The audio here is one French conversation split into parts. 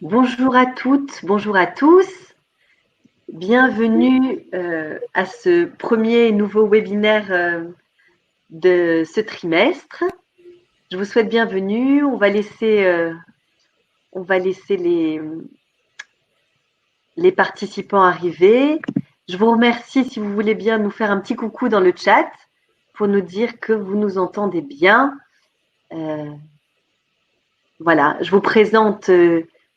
Bonjour à toutes, bonjour à tous. Bienvenue à ce premier nouveau webinaire de ce trimestre. Je vous souhaite bienvenue. On va laisser les participants arriver. Je vous remercie si vous voulez bien nous faire un petit coucou dans le chat pour nous dire que vous nous entendez bien. Voilà, je vous présente,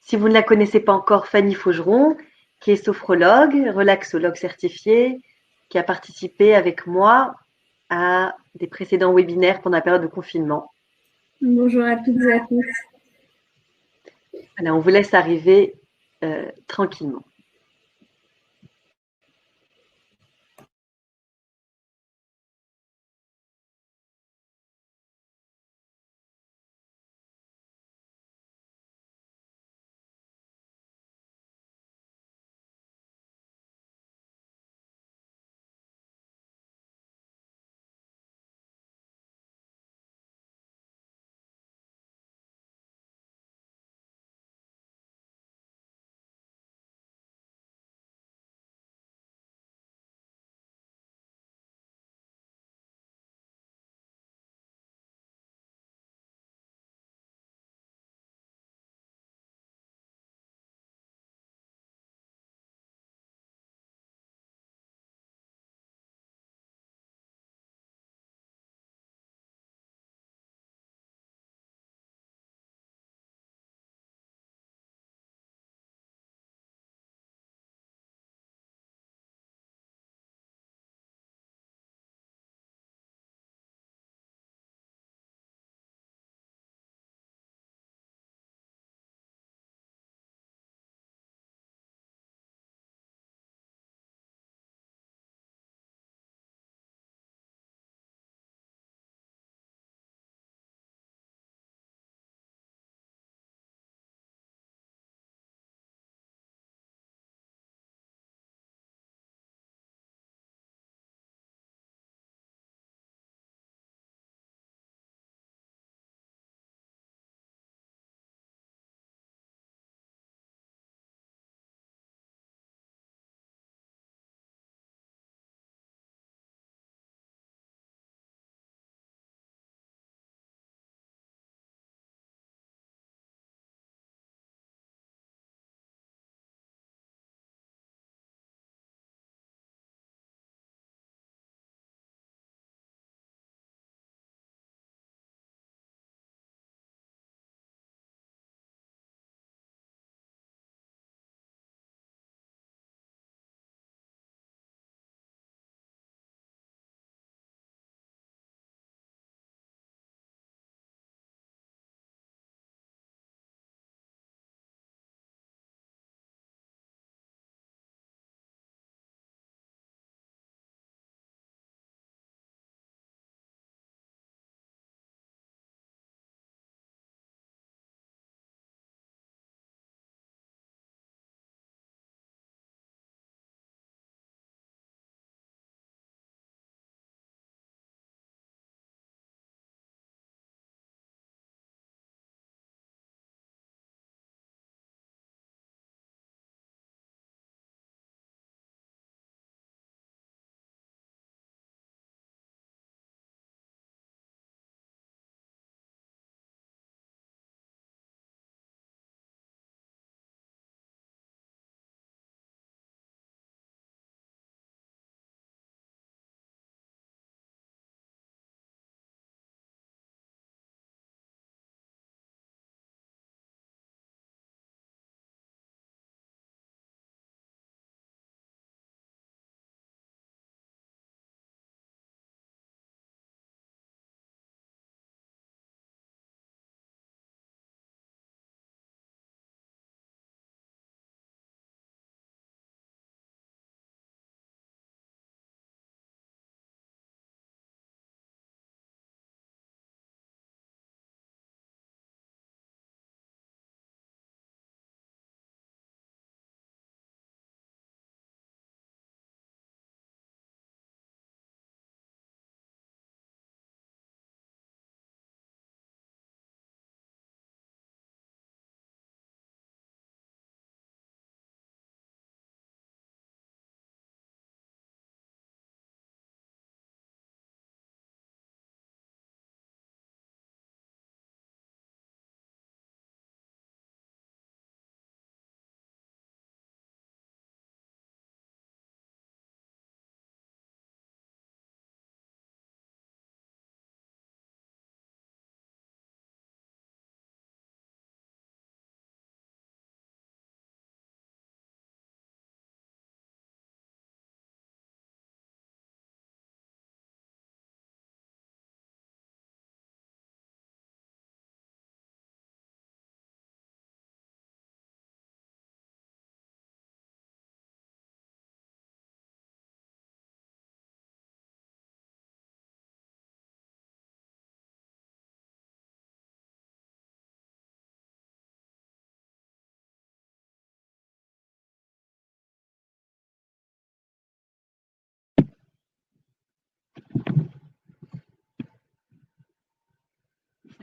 si vous ne la connaissez pas encore, Fanny Faugeron, qui est sophrologue, relaxologue certifiée, qui a participé avec moi à des précédents webinaires pendant la période de confinement. Bonjour à toutes et à tous. Voilà, on vous laisse arriver tranquillement.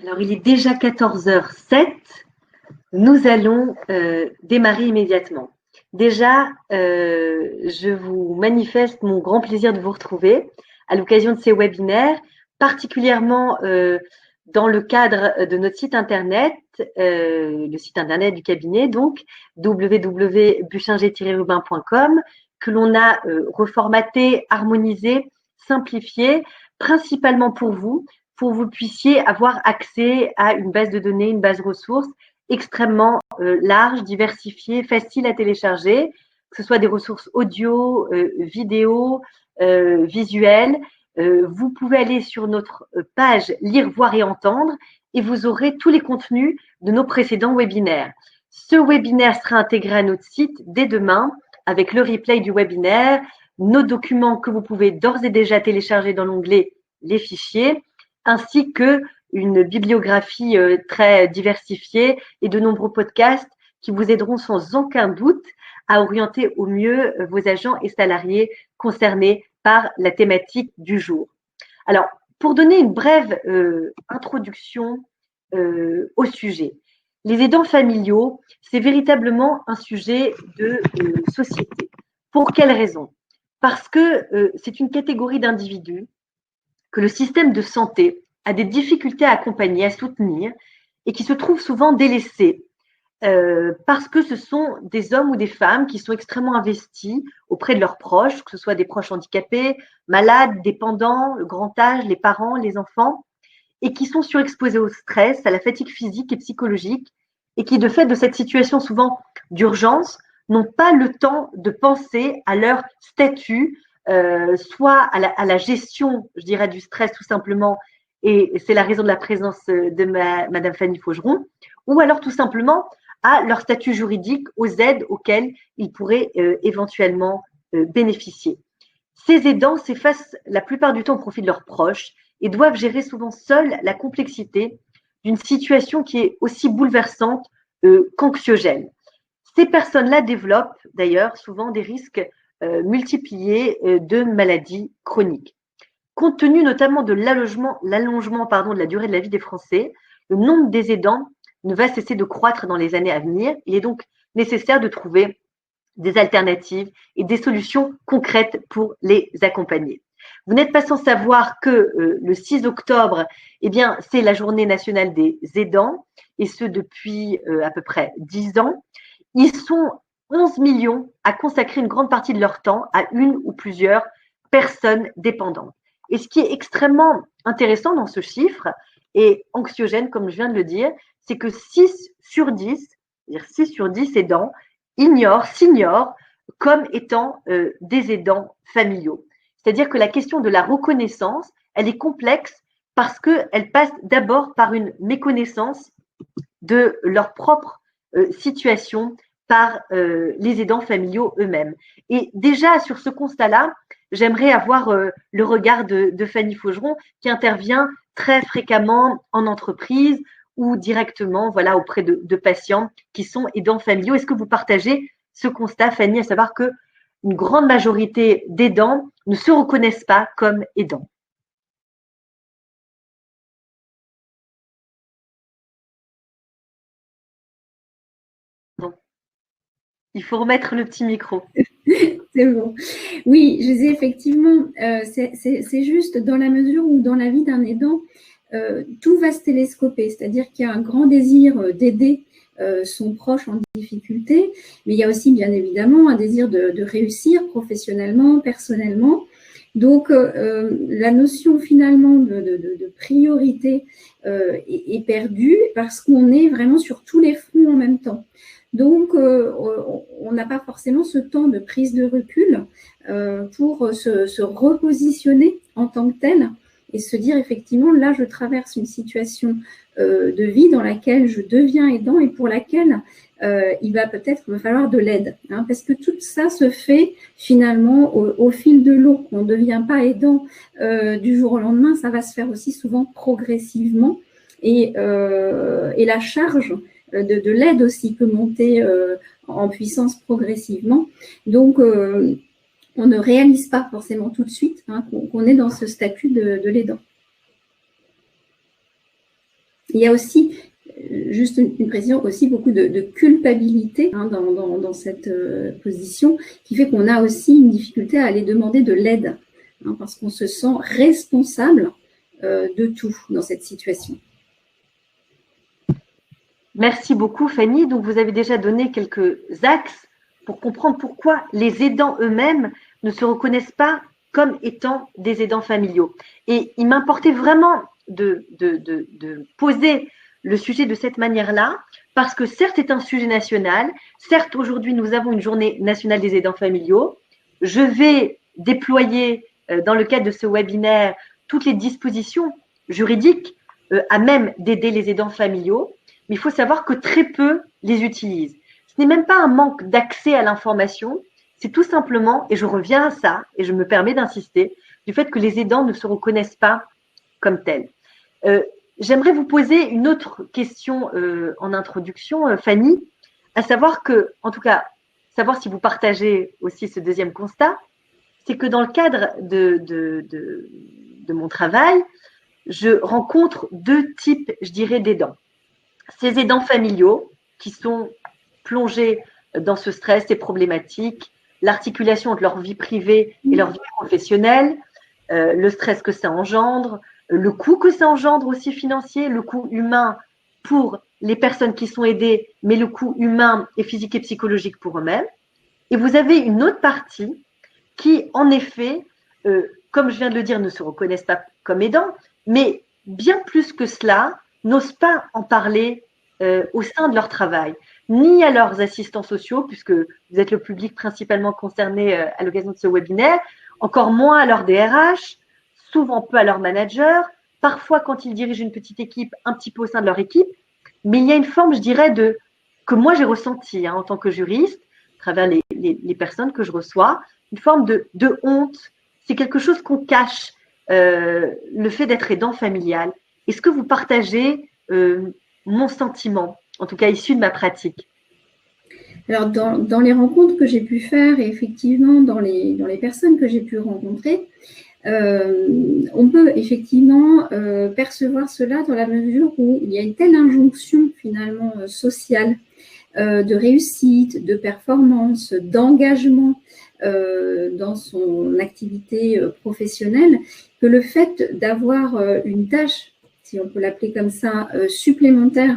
Alors, il est déjà 14h07. Nous allons démarrer immédiatement. Déjà, je vous manifeste mon grand plaisir de vous retrouver à l'occasion de ces webinaires, particulièrement dans le cadre de notre site internet, le site internet du cabinet, donc www.buchinger-rubin.com, que l'on a reformaté, harmonisé, simplifié, principalement pour que vous puissiez avoir accès à une base de données, une base ressources extrêmement large, diversifiée, facile à télécharger, que ce soit des ressources audio, vidéo, visuelles. Vous pouvez aller sur notre page Lire, voir et entendre et vous aurez tous les contenus de nos précédents webinaires. Ce webinaire sera intégré à notre site dès demain avec le replay du webinaire, nos documents que vous pouvez d'ores et déjà télécharger dans l'onglet Les fichiers, ainsi que une bibliographie très diversifiée et de nombreux podcasts qui vous aideront sans aucun doute à orienter au mieux vos agents et salariés concernés par la thématique du jour. Alors, pour donner une brève introduction au sujet, les aidants familiaux, c'est véritablement un sujet de société. Pour quelle raison? Parce que c'est une catégorie d'individus que le système de santé a des difficultés à accompagner, à soutenir, et qui se trouvent souvent délaissés parce que ce sont des hommes ou des femmes qui sont extrêmement investis auprès de leurs proches, que ce soit des proches handicapés, malades, dépendants, le grand âge, les parents, les enfants, et qui sont surexposés au stress, à la fatigue physique et psychologique, et qui, de fait de cette situation souvent d'urgence, n'ont pas le temps de penser à leur statut, soit à la gestion, je dirais, du stress tout simplement, et c'est la raison de la présence de Madame Fanny Faugeron, ou alors tout simplement à leur statut juridique, aux aides auxquelles ils pourraient éventuellement bénéficier. Ces aidants s'effacent la plupart du temps au profit de leurs proches et doivent gérer souvent seuls la complexité d'une situation qui est aussi bouleversante qu'anxiogène. Ces personnes-là développent d'ailleurs souvent des risques multipliés de maladies chroniques. Compte tenu notamment de l'allongement de la durée de la vie des Français, le nombre des aidants ne va cesser de croître dans les années à venir. Il est donc nécessaire de trouver des alternatives et des solutions concrètes pour les accompagner. Vous n'êtes pas sans savoir que le 6 octobre, eh bien, c'est la journée nationale des aidants, et ce depuis à peu près 10 ans. Ils sont 11 millions à consacrer une grande partie de leur temps à une ou plusieurs personnes dépendantes. Et ce qui est extrêmement intéressant dans ce chiffre, et anxiogène, comme je viens de le dire, c'est que 6 sur 10, c'est-à-dire 6 sur 10 aidants, s'ignorent comme étant des aidants familiaux. C'est-à-dire que la question de la reconnaissance, elle est complexe parce qu'elle passe d'abord par une méconnaissance de leur propre situation par les aidants familiaux eux-mêmes. Et déjà, sur ce constat-là, j'aimerais avoir le regard de Fanny Faugeron, qui intervient très fréquemment en entreprise ou directement voilà, auprès de patients qui sont aidants familiaux. Est-ce que vous partagez ce constat, Fanny, à savoir qu'une grande majorité d'aidants ne se reconnaissent pas comme aidants? Il faut remettre le petit micro. C'est bon. Oui, je disais effectivement, c'est juste dans la mesure où dans la vie d'un aidant, tout va se télescoper, c'est-à-dire qu'il y a un grand désir d'aider son proche en difficulté, mais il y a aussi bien évidemment un désir de réussir professionnellement, personnellement. Donc, la notion finalement de priorité est perdue parce qu'on est vraiment sur tous les fronts en même temps. Donc, on n'a pas forcément ce temps de prise de recul pour se repositionner en tant que tel et se dire effectivement, là, je traverse une situation de vie dans laquelle je deviens aidant et pour laquelle il va peut-être me falloir de l'aide. Hein, parce que tout ça se fait finalement au fil de l'eau. On ne devient pas aidant du jour au lendemain, ça va se faire aussi souvent progressivement. Et la charge de l'aide aussi peut monter en puissance progressivement. Donc, on ne réalise pas forcément tout de suite qu'on est dans ce statut de l'aidant. Il y a aussi, juste une précision, aussi beaucoup de culpabilité dans cette position, qui fait qu'on a aussi une difficulté à aller demander de l'aide, parce qu'on se sent responsable de tout dans cette situation. Merci beaucoup, Fanny. Donc, vous avez déjà donné quelques axes pour comprendre pourquoi les aidants eux-mêmes ne se reconnaissent pas comme étant des aidants familiaux. Et il m'importait vraiment de poser le sujet de cette manière-là, parce que certes, c'est un sujet national. Certes, aujourd'hui, nous avons une journée nationale des aidants familiaux. Je vais déployer, dans le cadre de ce webinaire, toutes les dispositions juridiques à même d'aider les aidants familiaux. Mais il faut savoir que très peu les utilisent. Ce n'est même pas un manque d'accès à l'information, c'est tout simplement, et je reviens à ça, et je me permets d'insister, du fait que les aidants ne se reconnaissent pas comme tels. J'aimerais vous poser une autre question en introduction, Fanny, à savoir que, en tout cas, savoir si vous partagez aussi ce deuxième constat, c'est que dans le cadre de mon travail, je rencontre deux types, je dirais, d'aidants. Ces aidants familiaux qui sont plongés dans ce stress, ces problématiques, l'articulation entre leur vie privée et leur vie professionnelle, le stress que ça engendre, le coût que ça engendre aussi financier, le coût humain pour les personnes qui sont aidées, mais le coût humain et physique et psychologique pour eux-mêmes. Et vous avez une autre partie qui, en effet, comme je viens de le dire, ne se reconnaissent pas comme aidants, mais bien plus que cela, n'osent pas en parler au sein de leur travail, ni à leurs assistants sociaux, puisque vous êtes le public principalement concerné à l'occasion de ce webinaire, encore moins à leur DRH, souvent peu à leur manager, parfois quand ils dirigent une petite équipe, un petit peu au sein de leur équipe, mais il y a une forme, je dirais, que moi j'ai ressenti en tant que juriste, à travers les personnes que je reçois, une forme de honte. C'est quelque chose qu'on cache, le fait d'être aidant familial. Est-ce que vous partagez mon sentiment, en tout cas issu de ma pratique? Alors, dans les rencontres que j'ai pu faire, et effectivement dans les personnes que j'ai pu rencontrer, on peut effectivement percevoir cela dans la mesure où il y a une telle injonction finalement sociale de réussite, de performance, d'engagement dans son activité professionnelle, que le fait d'avoir une tâche, si on peut l'appeler comme ça, supplémentaire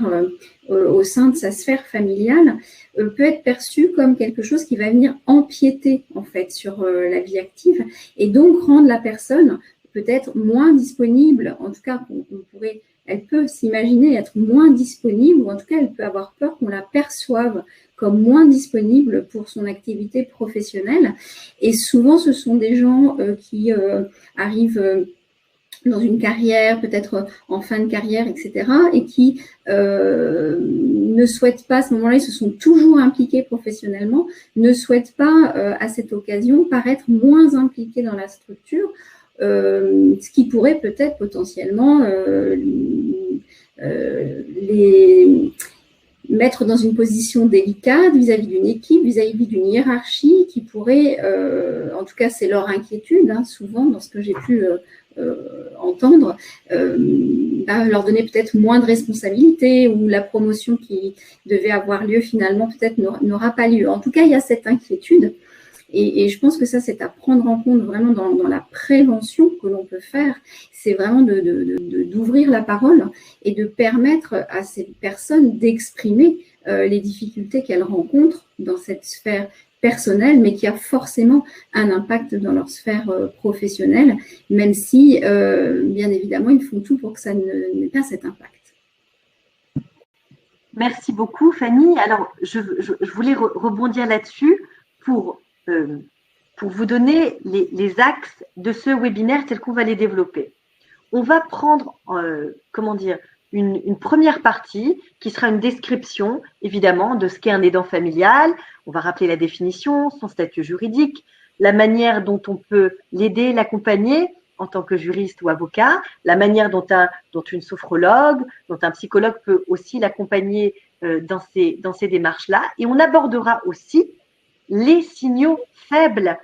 au sein de sa sphère familiale, peut être perçu comme quelque chose qui va venir empiéter en fait sur la vie active et donc rendre la personne peut-être moins disponible. En tout cas, elle peut s'imaginer être moins disponible, ou en tout cas, elle peut avoir peur qu'on la perçoive comme moins disponible pour son activité professionnelle. Et souvent, ce sont des gens qui arrivent dans une carrière, peut-être en fin de carrière, etc., et qui ne souhaitent pas, à ce moment-là, ils se sont toujours impliqués professionnellement, ne souhaitent pas, à cette occasion, paraître moins impliqués dans la structure, ce qui pourrait peut-être potentiellement les mettre dans une position délicate vis-à-vis d'une équipe, vis-à-vis d'une hiérarchie qui pourrait, en tout cas c'est leur inquiétude, souvent dans ce que j'ai pu entendre, leur donner peut-être moins de responsabilités, ou la promotion qui devait avoir lieu finalement peut-être n'aura pas lieu. En tout cas, il y a cette inquiétude. Et je pense que ça, c'est à prendre en compte vraiment dans la prévention que l'on peut faire. C'est vraiment d'ouvrir la parole et de permettre à ces personnes d'exprimer les difficultés qu'elles rencontrent dans cette sphère personnelle, mais qui a forcément un impact dans leur sphère professionnelle, même si, bien évidemment, ils font tout pour que ça n'ait pas cet impact. Merci beaucoup, Fanny. Alors, je voulais rebondir là-dessus pour vous donner les axes de ce webinaire tel qu'on va les développer. On va prendre, une première partie qui sera une description, évidemment, de ce qu'est un aidant familial. On va rappeler la définition, son statut juridique, la manière dont on peut l'aider, l'accompagner en tant que juriste ou avocat, la manière dont une sophrologue, dont un psychologue peut aussi l'accompagner dans ces démarches-là. Et on abordera aussi les signaux faibles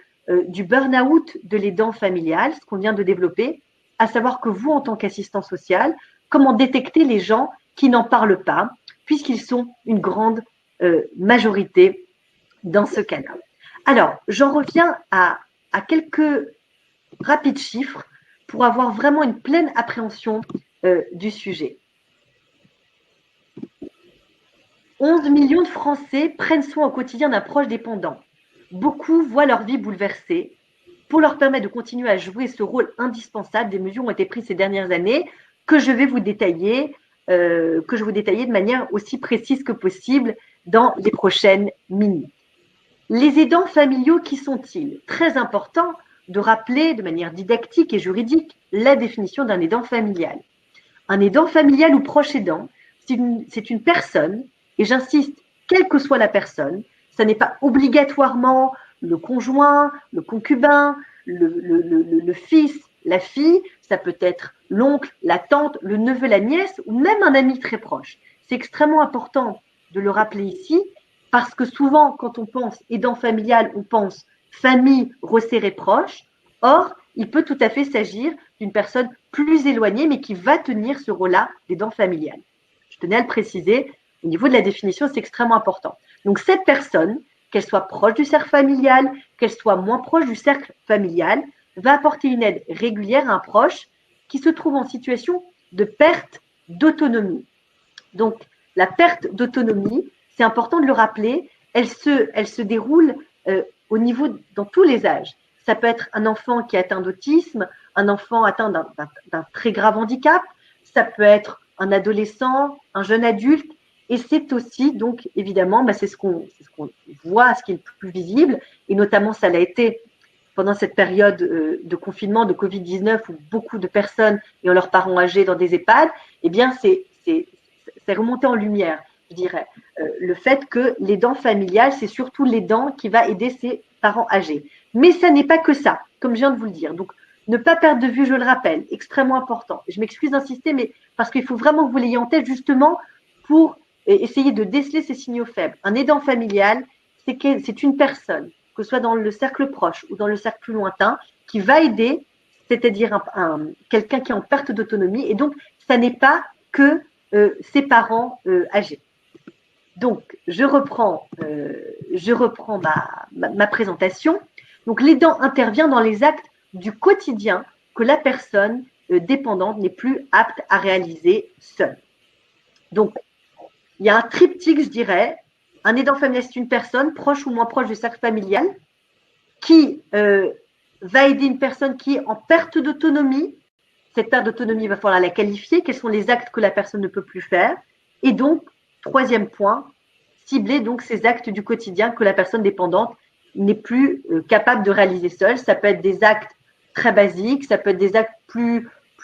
du burn-out de l'aidant familial, ce qu'on vient de développer, à savoir que vous, en tant qu'assistant social, comment détecter les gens qui n'en parlent pas, puisqu'ils sont une grande majorité dans ce cas-là. Alors, j'en reviens à quelques rapides chiffres pour avoir vraiment une pleine appréhension du sujet. 11 millions de Français prennent soin au quotidien d'un proche dépendant. Beaucoup voient leur vie bouleversée. Pour leur permettre de continuer à jouer ce rôle indispensable, des mesures ont été prises ces dernières années que je vais vous détailler, de manière aussi précise que possible dans les prochaines minutes. Les aidants familiaux, qui sont-ils? Très important de rappeler de manière didactique et juridique la définition d'un aidant familial. Un aidant familial ou proche aidant, c'est une personne, et j'insiste, quelle que soit la personne, ça n'est pas obligatoirement le conjoint, le concubin, le fils, la fille, ça peut être l'oncle, la tante, le neveu, la nièce, ou même un ami très proche. C'est extrêmement important de le rappeler ici, parce que souvent, quand on pense aidant familial, on pense famille resserrée proche. Or, il peut tout à fait s'agir d'une personne plus éloignée, mais qui va tenir ce rôle-là d'aidant familial. Je tenais à le préciser, au niveau de la définition, c'est extrêmement important. Donc, cette personne, qu'elle soit proche du cercle familial, qu'elle soit moins proche du cercle familial, va apporter une aide régulière à un proche qui se trouve en situation de perte d'autonomie. Donc, la perte d'autonomie, c'est important de le rappeler, elle se déroule au niveau, dans tous les âges. Ça peut être un enfant qui est atteint d'autisme, un enfant atteint d'un très grave handicap, ça peut être un adolescent, un jeune adulte, et c'est aussi, donc évidemment, c'est ce qu'on voit, ce qui est le plus visible, et notamment ça l'a été pendant cette période de confinement, de Covid-19, où beaucoup de personnes ayant leurs parents âgés dans des EHPAD, eh bien, c'est remonté en lumière, je dirais. Le fait que l'aidant familial, c'est surtout l'aidant qui va aider ses parents âgés. Mais ça n'est pas que ça, comme je viens de vous le dire. Donc, ne pas perdre de vue, je le rappelle, extrêmement important. Je m'excuse d'insister, mais parce qu'il faut vraiment que vous l'ayez en tête, justement, pour essayer de déceler ces signaux faibles. Un aidant familial, c'est une personne, que ce soit dans le cercle proche ou dans le cercle plus lointain, qui va aider, c'est-à-dire quelqu'un qui est en perte d'autonomie. Et donc, ça n'est pas que ses parents âgés. Donc, je reprends ma présentation. Donc, l'aidant intervient dans les actes du quotidien que la personne dépendante n'est plus apte à réaliser seule. Donc, il y a un triptyque, je dirais. Un aidant familial, c'est une personne proche ou moins proche du cercle familial qui va aider une personne qui est en perte d'autonomie. Cette perte d'autonomie, il va falloir la qualifier. Quels sont les actes que la personne ne peut plus faire? Et donc, troisième point, cibler donc ces actes du quotidien que la personne dépendante n'est plus capable de réaliser seule. Ça peut être des actes très basiques, ça peut être des actes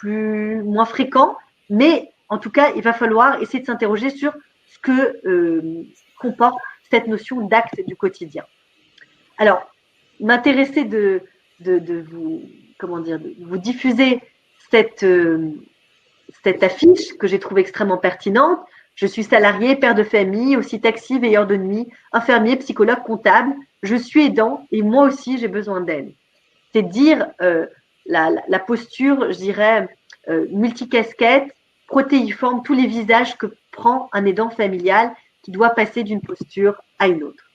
moins fréquents, mais en tout cas, il va falloir essayer de s'interroger sur ce que comporte cette notion d'acte du quotidien. Alors, m'intéresser de vous diffuser cette affiche que j'ai trouvée extrêmement pertinente. Je suis salarié, père de famille, aussi taxi, veilleur de nuit, infirmier, psychologue, comptable. Je suis aidant et moi aussi, j'ai besoin d'aide. C'est dire la posture, je dirais, multicasquette, protéiforme, tous les visages que prend un aidant familial qui doit passer d'une posture à une autre.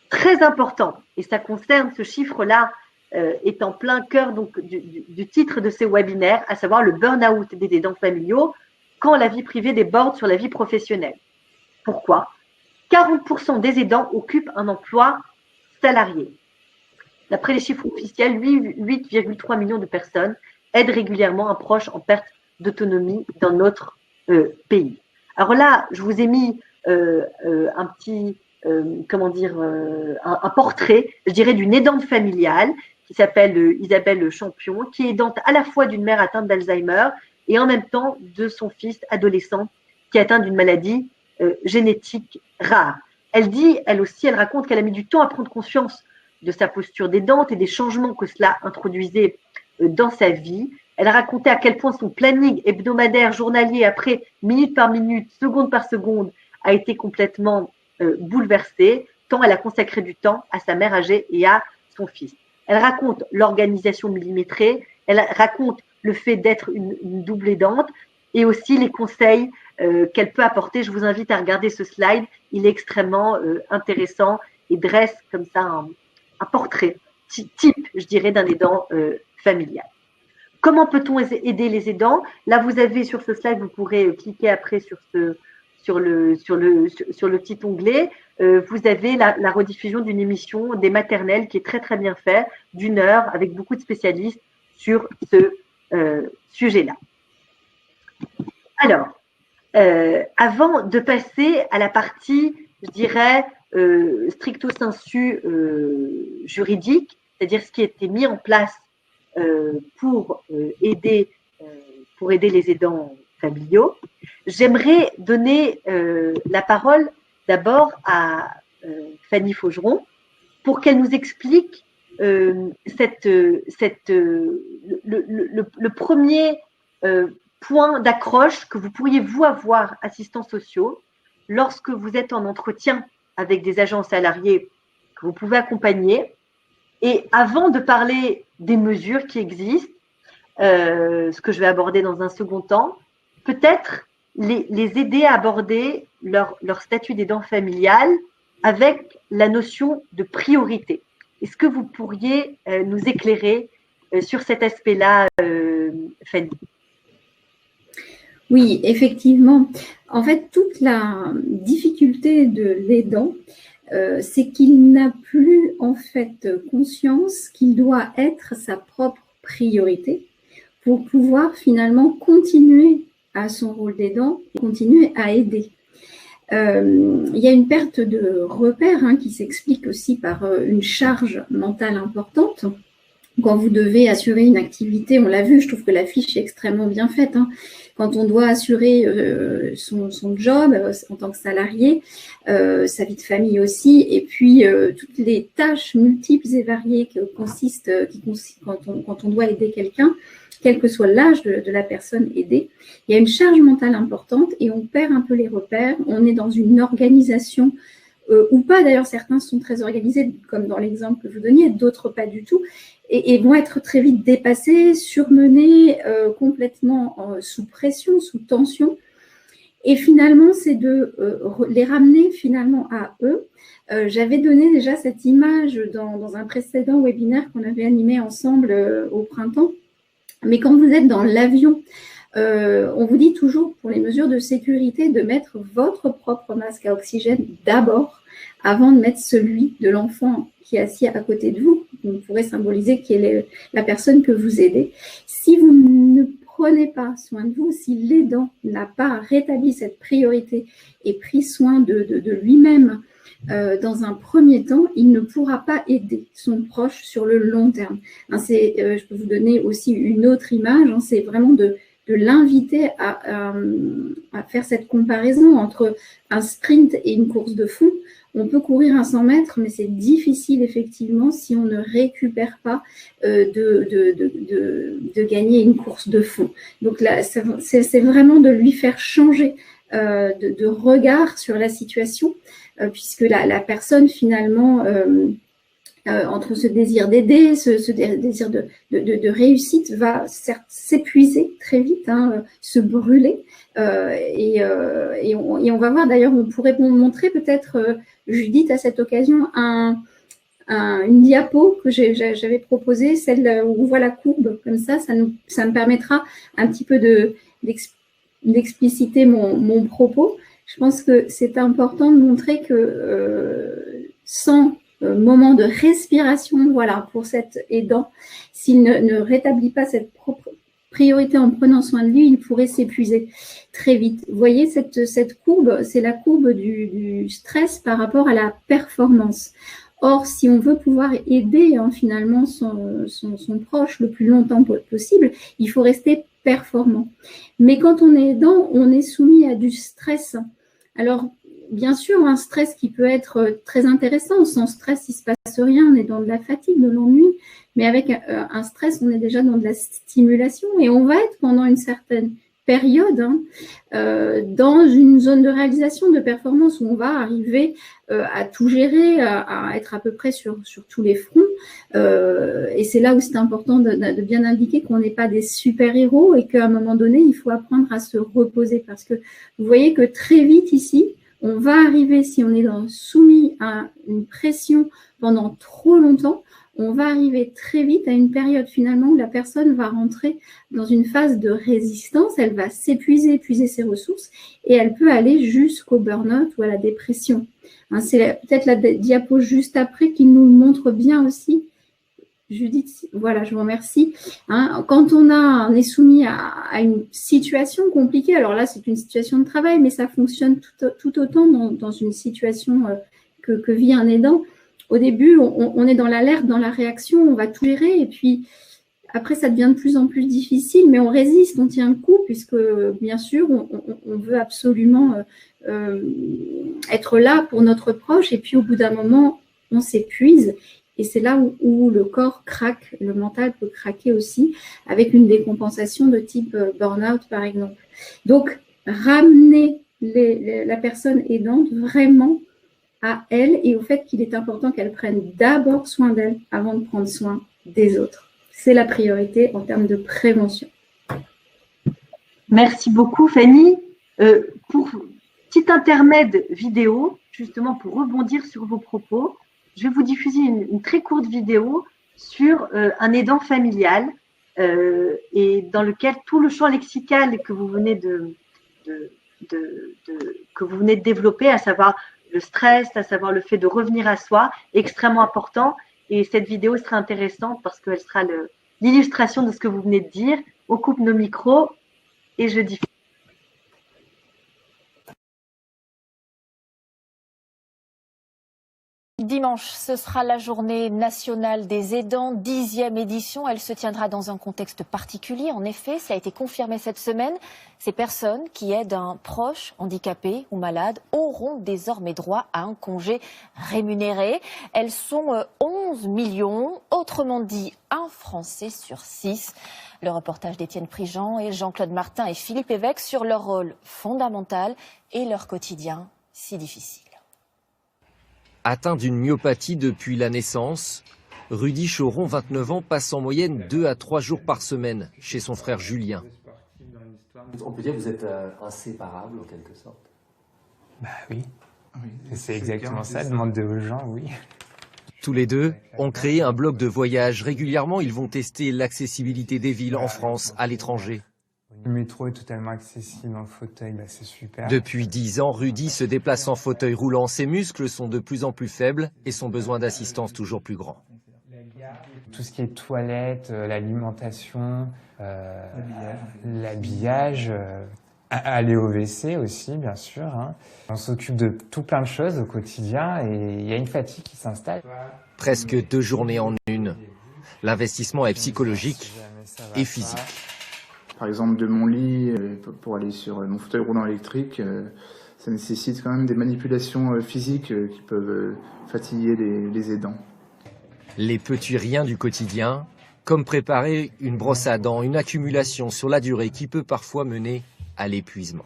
Très important, et ça concerne ce chiffre-là, est en plein cœur donc, du titre de ces webinaires, à savoir le burn-out des aidants familiaux quand la vie privée déborde sur la vie professionnelle. Pourquoi? 40% des aidants occupent un emploi salarié. D'après les chiffres officiels, 8,3 millions de personnes aident régulièrement un proche en perte d'autonomie dans notre pays. Alors là, je vous ai mis un petit, un portrait, je dirais, d'une aidante familiale qui s'appelle Isabelle Champion, qui est aidante à la fois d'une mère atteinte d'Alzheimer et en même temps de son fils adolescent qui est atteint d'une maladie génétique rare. Elle dit, elle aussi, elle raconte qu'elle a mis du temps à prendre conscience de sa posture d'aidante et des changements que cela introduisait dans sa vie. Elle a raconté à quel point son planning hebdomadaire, journalier, après minute par minute, seconde par seconde, a été complètement bouleversé, tant elle a consacré du temps à sa mère âgée et à son fils. Elle raconte l'organisation millimétrée, elle raconte le fait d'être une double aidante, et aussi les conseils qu'elle peut apporter. Je vous invite à regarder ce slide. Il est extrêmement intéressant et dresse comme ça un portrait type, je dirais, d'un aidant familial. Comment peut-on aider les aidants? Là, vous avez sur ce slide, vous pourrez cliquer après sur le petit onglet. Vous avez la rediffusion d'une émission des maternelles qui est très, très bien faite, d'1 heure, avec beaucoup de spécialistes sur ce sujet-là. Alors, avant de passer à la partie, je dirais, stricto sensu juridique, c'est-à-dire ce qui a été mis en place pour aider les aidants familiaux, j'aimerais donner la parole d'abord à Fanny Faugeron pour qu'elle nous explique le premier point d'accroche que vous pourriez vous avoir, assistants sociaux, lorsque vous êtes en entretien avec des agents salariés que vous pouvez accompagner. Et avant de parler des mesures qui existent, ce que je vais aborder dans un second temps, peut-être les aider à aborder leur statut d'aidant familial avec la notion de priorité. Est-ce que vous pourriez nous éclairer sur cet aspect-là, Fanny? Oui, effectivement. En fait, toute la difficulté de l'aidant, c'est qu'il n'a plus en fait conscience qu'il doit être sa propre priorité pour pouvoir finalement continuer à son rôle d'aidant et continuer à aider. Il y a une perte de repère qui s'explique aussi par une charge mentale importante. Quand vous devez assurer une activité, on l'a vu, je trouve que la fiche est extrêmement bien faite. Quand on doit assurer son job en tant que salarié, sa vie de famille aussi, et puis toutes les tâches multiples et variées quand on doit aider quelqu'un, quel que soit l'âge de la personne aidée, il y a une charge mentale importante et on perd un peu les repères. On est dans une organisation ou pas, d'ailleurs certains sont très organisés, comme dans l'exemple que vous donniez, d'autres pas du tout, et vont être très vite dépassés, surmenés, complètement sous pression, sous tension. Et finalement, c'est de les ramener finalement à eux. J'avais donné déjà cette image dans un précédent webinaire qu'on avait animé ensemble au printemps. Mais quand vous êtes dans l'avion, on vous dit toujours, pour les mesures de sécurité, de mettre votre propre masque à oxygène d'abord, avant de mettre celui de l'enfant qui est assis à côté de vous. On pourrait symboliser qui est la personne que vous aidez. Si vous ne prenez pas soin de vous, si l'aidant n'a pas rétabli cette priorité et pris soin de lui-même dans un premier temps, il ne pourra pas aider son proche sur le long terme. Je peux vous donner aussi une autre image, c'est vraiment de l'inviter à faire cette comparaison entre un sprint et une course de fond. On peut courir un 100 mètres, mais c'est difficile effectivement si on ne récupère pas de gagner une course de fond. Donc là, c'est vraiment de lui faire changer de regard sur la situation, puisque la personne finalement, entre ce désir d'aider, ce désir de réussite, va certes s'épuiser très vite, se brûler. Et on va voir, d'ailleurs, on pourrait montrer peut-être, Judith, à cette occasion, une diapo que j'avais proposée, celle où on voit la courbe, comme ça me permettra un petit peu d'expliciter mon propos. Je pense que c'est important de montrer que sans moment de respiration, voilà, pour cet aidant, s'il ne rétablit pas cette priorité en prenant soin de lui, il pourrait s'épuiser très vite. Vous voyez, cette courbe, c'est la courbe du stress par rapport à la performance. Or, si on veut pouvoir aider finalement son proche le plus longtemps possible, il faut rester performant. Mais quand on est aidant, on est soumis à du stress. Alors, bien sûr, un stress qui peut être très intéressant. Sans stress, il ne se passe rien. On est dans de la fatigue, de l'ennui. Mais avec un stress, on est déjà dans de la stimulation et on va être pendant une certaine période dans une zone de réalisation, de performance où on va arriver à tout gérer, à être à peu près sur tous les fronts. Et c'est là où c'est important de bien indiquer qu'on n'est pas des super-héros et qu'à un moment donné, il faut apprendre à se reposer parce que vous voyez que très vite ici, on va arriver, si on est soumis à une pression pendant trop longtemps, on va arriver très vite à une période finalement où la personne va rentrer dans une phase de résistance, elle va s'épuiser, épuiser ses ressources et elle peut aller jusqu'au burn-out ou à la dépression. C'est peut-être la diapo juste après qui nous le montre bien aussi. Judith, voilà, je vous remercie. Quand on est soumis à une situation compliquée, alors là, c'est une situation de travail, mais ça fonctionne tout autant dans une situation que vit un aidant. Au début, on est dans l'alerte, dans la réaction, on va tout gérer, et puis après, ça devient de plus en plus difficile, mais on résiste, on tient le coup, puisque bien sûr, on veut absolument être là pour notre proche, et puis au bout d'un moment, on s'épuise. Et c'est là où le corps craque, le mental peut craquer aussi, avec une décompensation de type burn-out, par exemple. Donc, ramener la personne aidante vraiment à elle et au fait qu'il est important qu'elle prenne d'abord soin d'elle avant de prendre soin des autres. C'est la priorité en termes de prévention. Merci beaucoup, Fanny. Pour petit intermède vidéo, justement pour rebondir sur vos propos, je vais vous diffuser une très courte vidéo sur un aidant familial et dans lequel tout le champ lexical que vous venez de développer, à savoir le stress, à savoir le fait de revenir à soi, est extrêmement important. Et cette vidéo sera intéressante parce qu'elle sera l'illustration de ce que vous venez de dire. On coupe nos micros et je diffuse. Dimanche, ce sera la journée nationale des aidants, 10e édition. Elle se tiendra dans un contexte particulier. En effet, ça a été confirmé cette semaine. Ces personnes qui aident un proche handicapé ou malade auront désormais droit à un congé rémunéré. Elles sont 11 millions, autrement dit un Français sur 6. Le reportage d'Étienne Prigent et Jean-Claude Martin et Philippe Évêque sur leur rôle fondamental et leur quotidien si difficile. Atteint d'une myopathie depuis la naissance, Rudy Choron, 29 ans, passe en moyenne 2 à 3 jours par semaine chez son frère Julien. On peut dire que vous êtes inséparables en quelque sorte. Bah oui, c'est exactement ça, demander aux gens, oui. Tous les deux ont créé un blog de voyage. Régulièrement, ils vont tester l'accessibilité des villes en France, à l'étranger. Le métro est totalement accessible en fauteuil, bah c'est super. Depuis 10 ans, Rudy se déplace en fauteuil roulant. Ses muscles sont de plus en plus faibles et son besoin d'assistance toujours plus grand. Tout ce qui est toilette, l'alimentation, l'habillage, aller au WC aussi, bien sûr. On s'occupe de tout plein de choses au quotidien et il y a une fatigue qui s'installe. Presque 2 journées en une. L'investissement est psychologique et physique. Par exemple, de mon lit pour aller sur mon fauteuil roulant électrique, ça nécessite quand même des manipulations physiques qui peuvent fatiguer les aidants. Les petits riens du quotidien, comme préparer une brosse à dents, une accumulation sur la durée qui peut parfois mener à l'épuisement.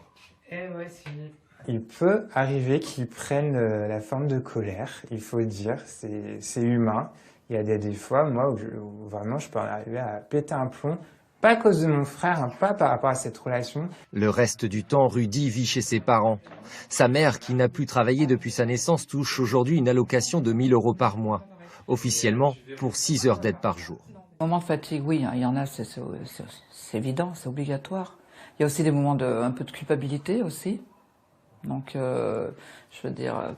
Il peut arriver qu'ils prennent la forme de colère, il faut dire, c'est humain. Il y a des fois, moi, où vraiment je peux arriver à péter un plomb. Pas à cause de mon frère, pas par rapport à cette relation. Le reste du temps, Rudy vit chez ses parents. Sa mère, qui n'a plus travaillé depuis sa naissance, touche aujourd'hui une allocation de 1 000 € par mois, officiellement pour 6 heures d'aide par jour. Moments de fatigue, oui, il y en a, c'est évident, c'est obligatoire. Il y a aussi des moments un peu de culpabilité aussi. Donc, je veux dire,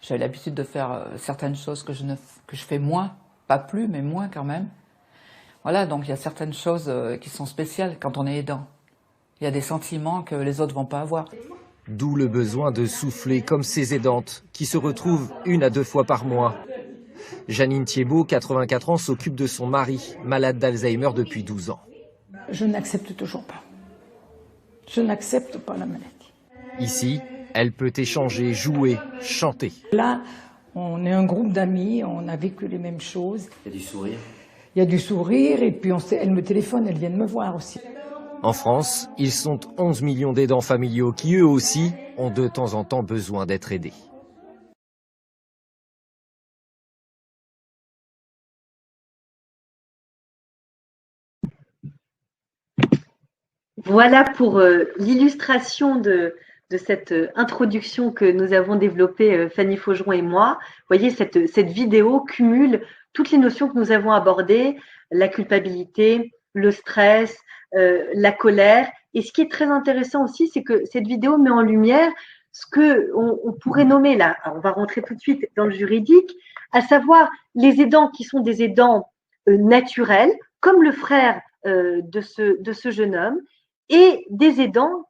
j'avais l'habitude de faire certaines choses que je fais moins, pas plus, mais moins quand même. Voilà, donc il y a certaines choses qui sont spéciales quand on est aidant. Il y a des sentiments que les autres ne vont pas avoir. D'où le besoin de souffler comme ces aidantes, qui se retrouvent 1 à 2 fois par mois. Janine Thiebaud, 84 ans, s'occupe de son mari, malade d'Alzheimer depuis 12 ans. Je n'accepte toujours pas. Je n'accepte pas la maladie. Ici, elle peut échanger, jouer, chanter. Là, on est un groupe d'amis, on a vécu les mêmes choses. Il y a du sourire. Il y a du sourire et puis elle me téléphone, elle vient me voir aussi. En France, ils sont 11 millions d'aidants familiaux qui, eux aussi, ont de temps en temps besoin d'être aidés. Voilà pour l'illustration de cette introduction que nous avons développée, Fanny Faugeron et moi. Vous voyez, cette vidéo cumule toutes les notions que nous avons abordées, la culpabilité, le stress, la colère. Et ce qui est très intéressant aussi, c'est que cette vidéo met en lumière ce qu'on pourrait nommer là, alors on va rentrer tout de suite dans le juridique, à savoir les aidants qui sont des aidants naturels, comme le frère de ce jeune homme, et des aidants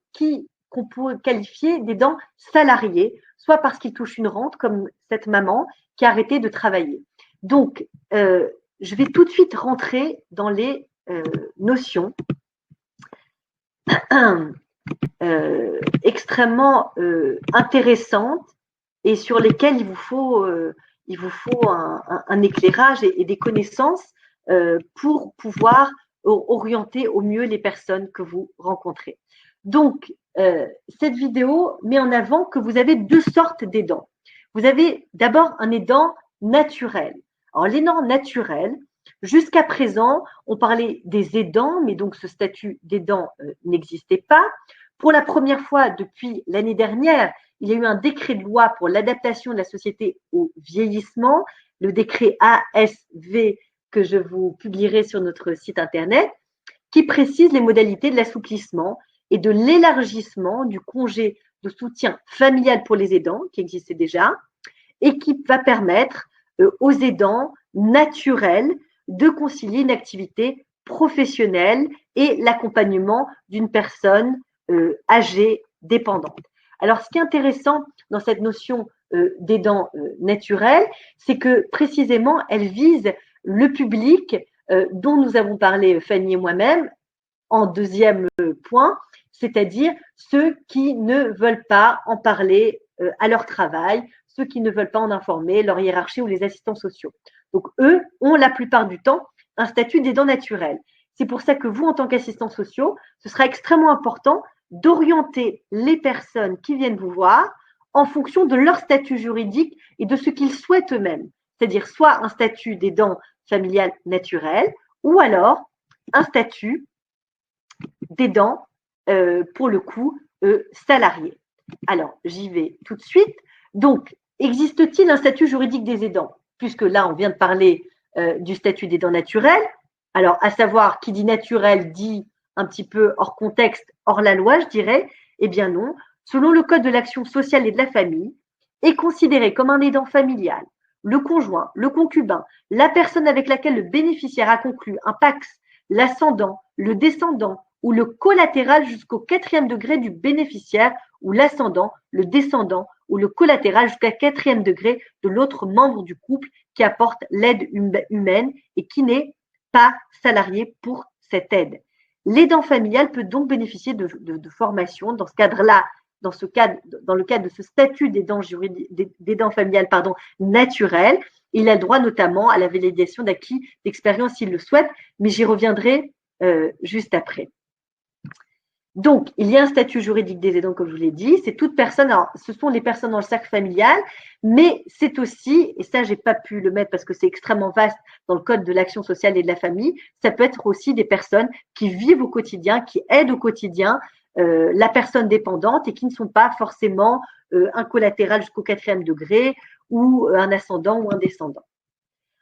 qu'on pourrait qualifier d'aidants salariés, soit parce qu'ils touchent une rente, comme cette maman qui a arrêté de travailler. Donc, je vais tout de suite rentrer dans les notions extrêmement intéressantes et sur lesquelles il vous faut un éclairage et des connaissances pour pouvoir orienter au mieux les personnes que vous rencontrez. Donc, cette vidéo met en avant que vous avez deux sortes d'aidants. Vous avez d'abord un aidant naturel. Alors, l'aidant naturel, jusqu'à présent, on parlait des aidants, mais donc ce statut d'aidant n'existait pas. Pour la première fois depuis l'année dernière, il y a eu un décret de loi pour l'adaptation de la société au vieillissement, le décret ASV que je vous publierai sur notre site internet, qui précise les modalités de l'assouplissement et de l'élargissement du congé de soutien familial pour les aidants, qui existait déjà, et qui va permettre aux aidants naturels de concilier une activité professionnelle et l'accompagnement d'une personne âgée dépendante. Alors, ce qui est intéressant dans cette notion d'aidant naturel, c'est que précisément, elle vise le public dont nous avons parlé, Fanny et moi-même, en deuxième point, c'est-à-dire ceux qui ne veulent pas en parler à leur travail, ceux qui ne veulent pas en informer leur hiérarchie ou les assistants sociaux. Donc, eux ont la plupart du temps un statut d'aidant naturel. C'est pour ça que vous, en tant qu'assistants sociaux, ce sera extrêmement important d'orienter les personnes qui viennent vous voir en fonction de leur statut juridique et de ce qu'ils souhaitent eux-mêmes. C'est-à-dire soit un statut d'aidant familial naturel ou alors un statut d'aidant, pour le coup, salarié. Alors, j'y vais tout de suite. Donc, existe-t-il un statut juridique des aidants? Puisque là, on vient de parler du statut d'aidant naturel. Alors, à savoir, qui dit naturel dit un petit peu hors contexte, hors la loi, je dirais. Eh bien non. Selon le Code de l'action sociale et de la famille, est considéré comme un aidant familial le conjoint, le concubin, la personne avec laquelle le bénéficiaire a conclu un pax, l'ascendant, le descendant ou le collatéral jusqu'au 4e degré du bénéficiaire ou l'ascendant, le descendant ou le collatéral jusqu'à 4e degré de l'autre membre du couple qui apporte l'aide humaine et qui n'est pas salarié pour cette aide. L'aidant familial peut donc bénéficier de formation dans ce cadre-là, dans le cadre de ce statut d'aidant familial naturel. Il a le droit notamment à la validation d'acquis d'expérience s'il le souhaite, mais j'y reviendrai juste après. Donc, il y a un statut juridique des aidants, comme je vous l'ai dit. C'est toute personne, alors, ce sont les personnes dans le cercle familial, mais c'est aussi, et ça, j'ai pas pu le mettre parce que c'est extrêmement vaste dans le Code de l'action sociale et de la famille, ça peut être aussi des personnes qui vivent au quotidien, qui aident au quotidien la personne dépendante et qui ne sont pas forcément un collatéral jusqu'au 4e degré ou un ascendant ou un descendant.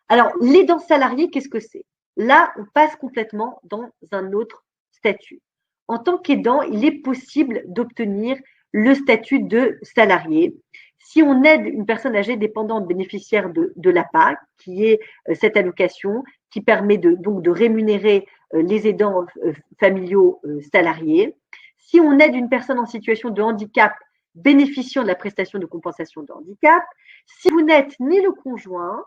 Alors, l'aidant salarié, qu'est-ce que c'est? Là, on passe complètement dans un autre statut. En tant qu'aidant, il est possible d'obtenir le statut de salarié. Si on aide une personne âgée dépendante bénéficiaire de l'APA, qui est cette allocation qui permet donc de rémunérer les aidants familiaux salariés. Si on aide une personne en situation de handicap bénéficiant de la prestation de compensation de handicap, si vous n'êtes ni le conjoint,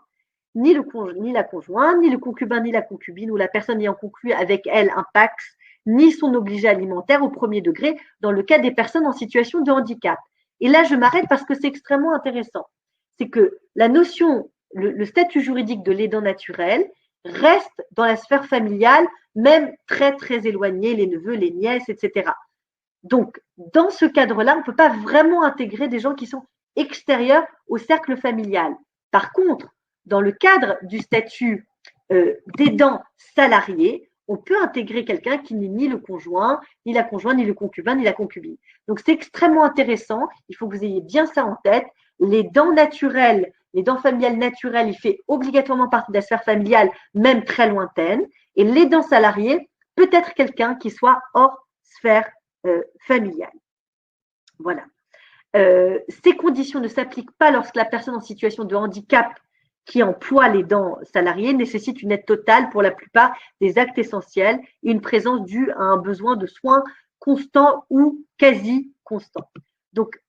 ni la conjointe, ni le concubin, ni la concubine, ou la personne ayant conclu avec elle un pax, ni son obligé alimentaire au 1er degré, dans le cas des personnes en situation de handicap. Et là, je m'arrête parce que c'est extrêmement intéressant. C'est que la notion, le statut juridique de l'aidant naturel restent dans la sphère familiale, même très, très éloignés, les neveux, les nièces, etc. Donc, dans ce cadre-là, on ne peut pas vraiment intégrer des gens qui sont extérieurs au cercle familial. Par contre, dans le cadre du statut d'aidant salarié, on peut intégrer quelqu'un qui n'est ni le conjoint, ni la conjointe, ni le concubin, ni la concubine. Donc, c'est extrêmement intéressant. Il faut que vous ayez bien ça en tête. Les dents naturelles, les dents familiales naturelles, il fait obligatoirement partie de la sphère familiale, même très lointaine. Et les dents salariées, peut-être quelqu'un qui soit hors sphère familiale. Voilà. Ces conditions ne s'appliquent pas lorsque la personne en situation de handicap qui emploie les dents salariées nécessite une aide totale pour la plupart des actes essentiels et une présence due à un besoin de soins constant ou quasi constant. Donc,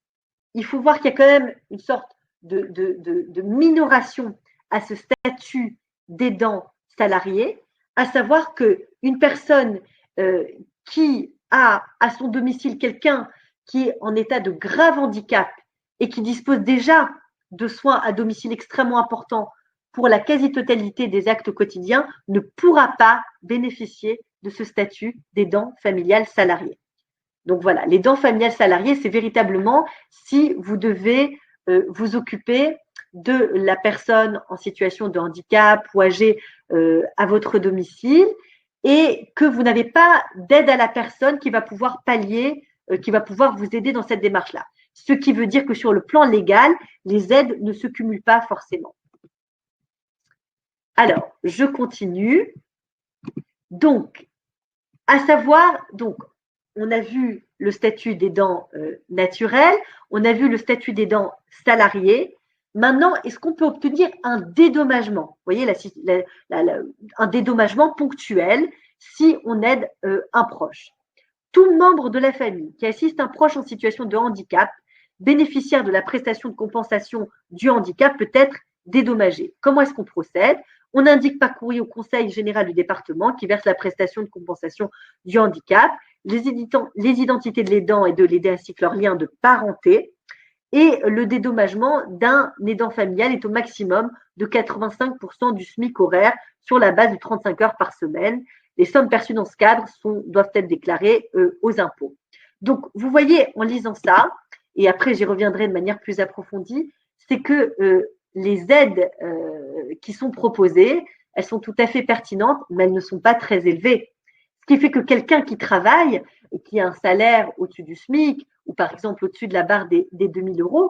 il faut voir qu'il y a quand même une sorte de minoration à ce statut d'aidant salarié, à savoir qu'une personne qui a à son domicile quelqu'un qui est en état de grave handicap et qui dispose déjà de soins à domicile extrêmement importants pour la quasi-totalité des actes quotidiens ne pourra pas bénéficier de ce statut d'aidant familial salarié. Donc voilà, l'aidant familial salarié, c'est véritablement si vous devez vous occuper de la personne en situation de handicap ou âgée à votre domicile et que vous n'avez pas d'aide à la personne qui va pouvoir pallier, qui va pouvoir vous aider dans cette démarche-là. Ce qui veut dire que sur le plan légal, les aides ne se cumulent pas forcément. Alors, je continue. Donc, à savoir, donc, on a vu le statut d'aidant naturel, on a vu le statut d'aidant salarié. Maintenant, est-ce qu'on peut obtenir un dédommagement? Vous voyez, un dédommagement ponctuel si on aide un proche. Tout membre de la famille qui assiste un proche en situation de handicap, bénéficiaire de la prestation de compensation du handicap, peut être dédommagé. Comment est-ce qu'on procède? On indique par courrier au Conseil général du département qui verse la prestation de compensation du handicap, les identités de l'aidant et de l'aidé ainsi que leurs liens de parenté. Et le dédommagement d'un aidant familial est au maximum de 85% du SMIC horaire sur la base de 35 heures par semaine. Les sommes perçues dans ce cadre doivent être déclarées aux impôts. Donc, vous voyez, en lisant ça, et après j'y reviendrai de manière plus approfondie, c'est que les aides qui sont proposées, elles sont tout à fait pertinentes, mais elles ne sont pas très élevées. Ce qui fait que quelqu'un qui travaille et qui a un salaire au-dessus du SMIC, ou par exemple au-dessus de la barre des 2000 euros,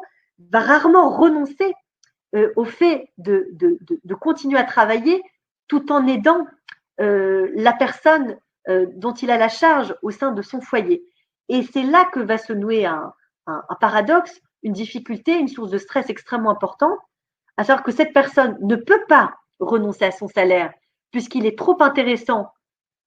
va rarement renoncer au fait de continuer à travailler tout en aidant la personne dont il a la charge au sein de son foyer. Et c'est là que va se nouer un paradoxe, une difficulté, une source de stress extrêmement importante, à savoir que cette personne ne peut pas renoncer à son salaire puisqu'il est trop intéressant,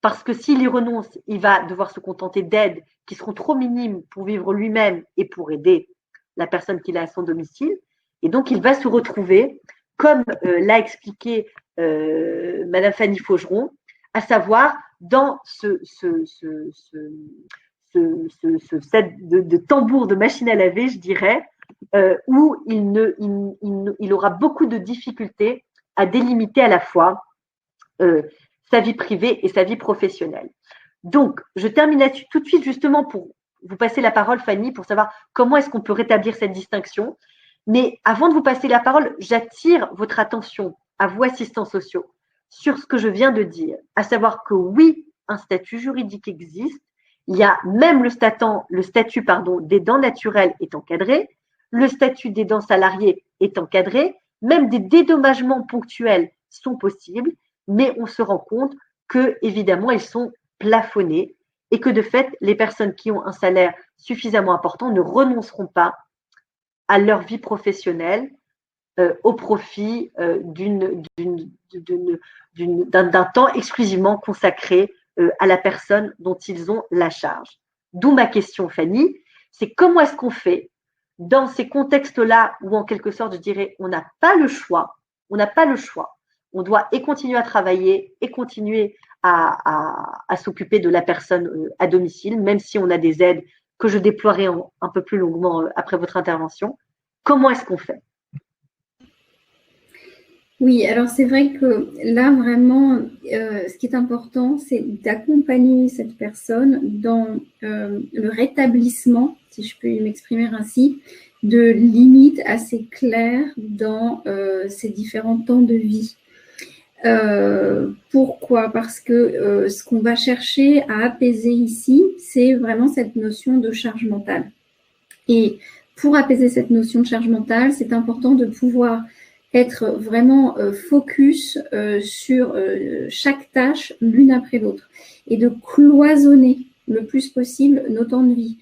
parce que s'il y renonce, il va devoir se contenter d'aides qui seront trop minimes pour vivre lui-même et pour aider la personne qu'il a à son domicile. Et donc, il va se retrouver, comme l'a expliqué Madame Fanny Faugeron, à savoir dans ce set de tambour de machine à laver, je dirais, où il aura beaucoup de difficultés à délimiter à la fois sa vie privée et sa vie professionnelle. Donc, je termine là-dessus tout de suite justement pour vous passer la parole, Fanny, pour savoir comment est-ce qu'on peut rétablir cette distinction. Mais avant de vous passer la parole, j'attire votre attention à vous, assistants sociaux, sur ce que je viens de dire, à savoir que oui, un statut juridique existe. Il y a même le statut d'aidant naturel est encadré, le statut d'aidant salarié est encadré, même des dédommagements ponctuels sont possibles, mais on se rend compte que, évidemment, ils sont plafonnés et que, de fait, les personnes qui ont un salaire suffisamment important ne renonceront pas à leur vie professionnelle au profit d'un temps exclusivement consacré à la personne dont ils ont la charge. D'où ma question, Fanny, c'est comment est-ce qu'on fait dans ces contextes-là où, en quelque sorte, je dirais, on n'a pas le choix, on doit et continuer à travailler et continuer à s'occuper de la personne à domicile, même si on a des aides que je déploierai un peu plus longuement après votre intervention. Comment est-ce qu'on fait? Oui, alors c'est vrai que là, vraiment, ce qui est important, c'est d'accompagner cette personne dans le rétablissement, si je peux m'exprimer ainsi, de limites assez claires dans ces différents temps de vie. Pourquoi? Parce que ce qu'on va chercher à apaiser ici, c'est vraiment cette notion de charge mentale. Et pour apaiser cette notion de charge mentale, c'est important de pouvoir être vraiment focus sur chaque tâche l'une après l'autre et de cloisonner le plus possible nos temps de vie,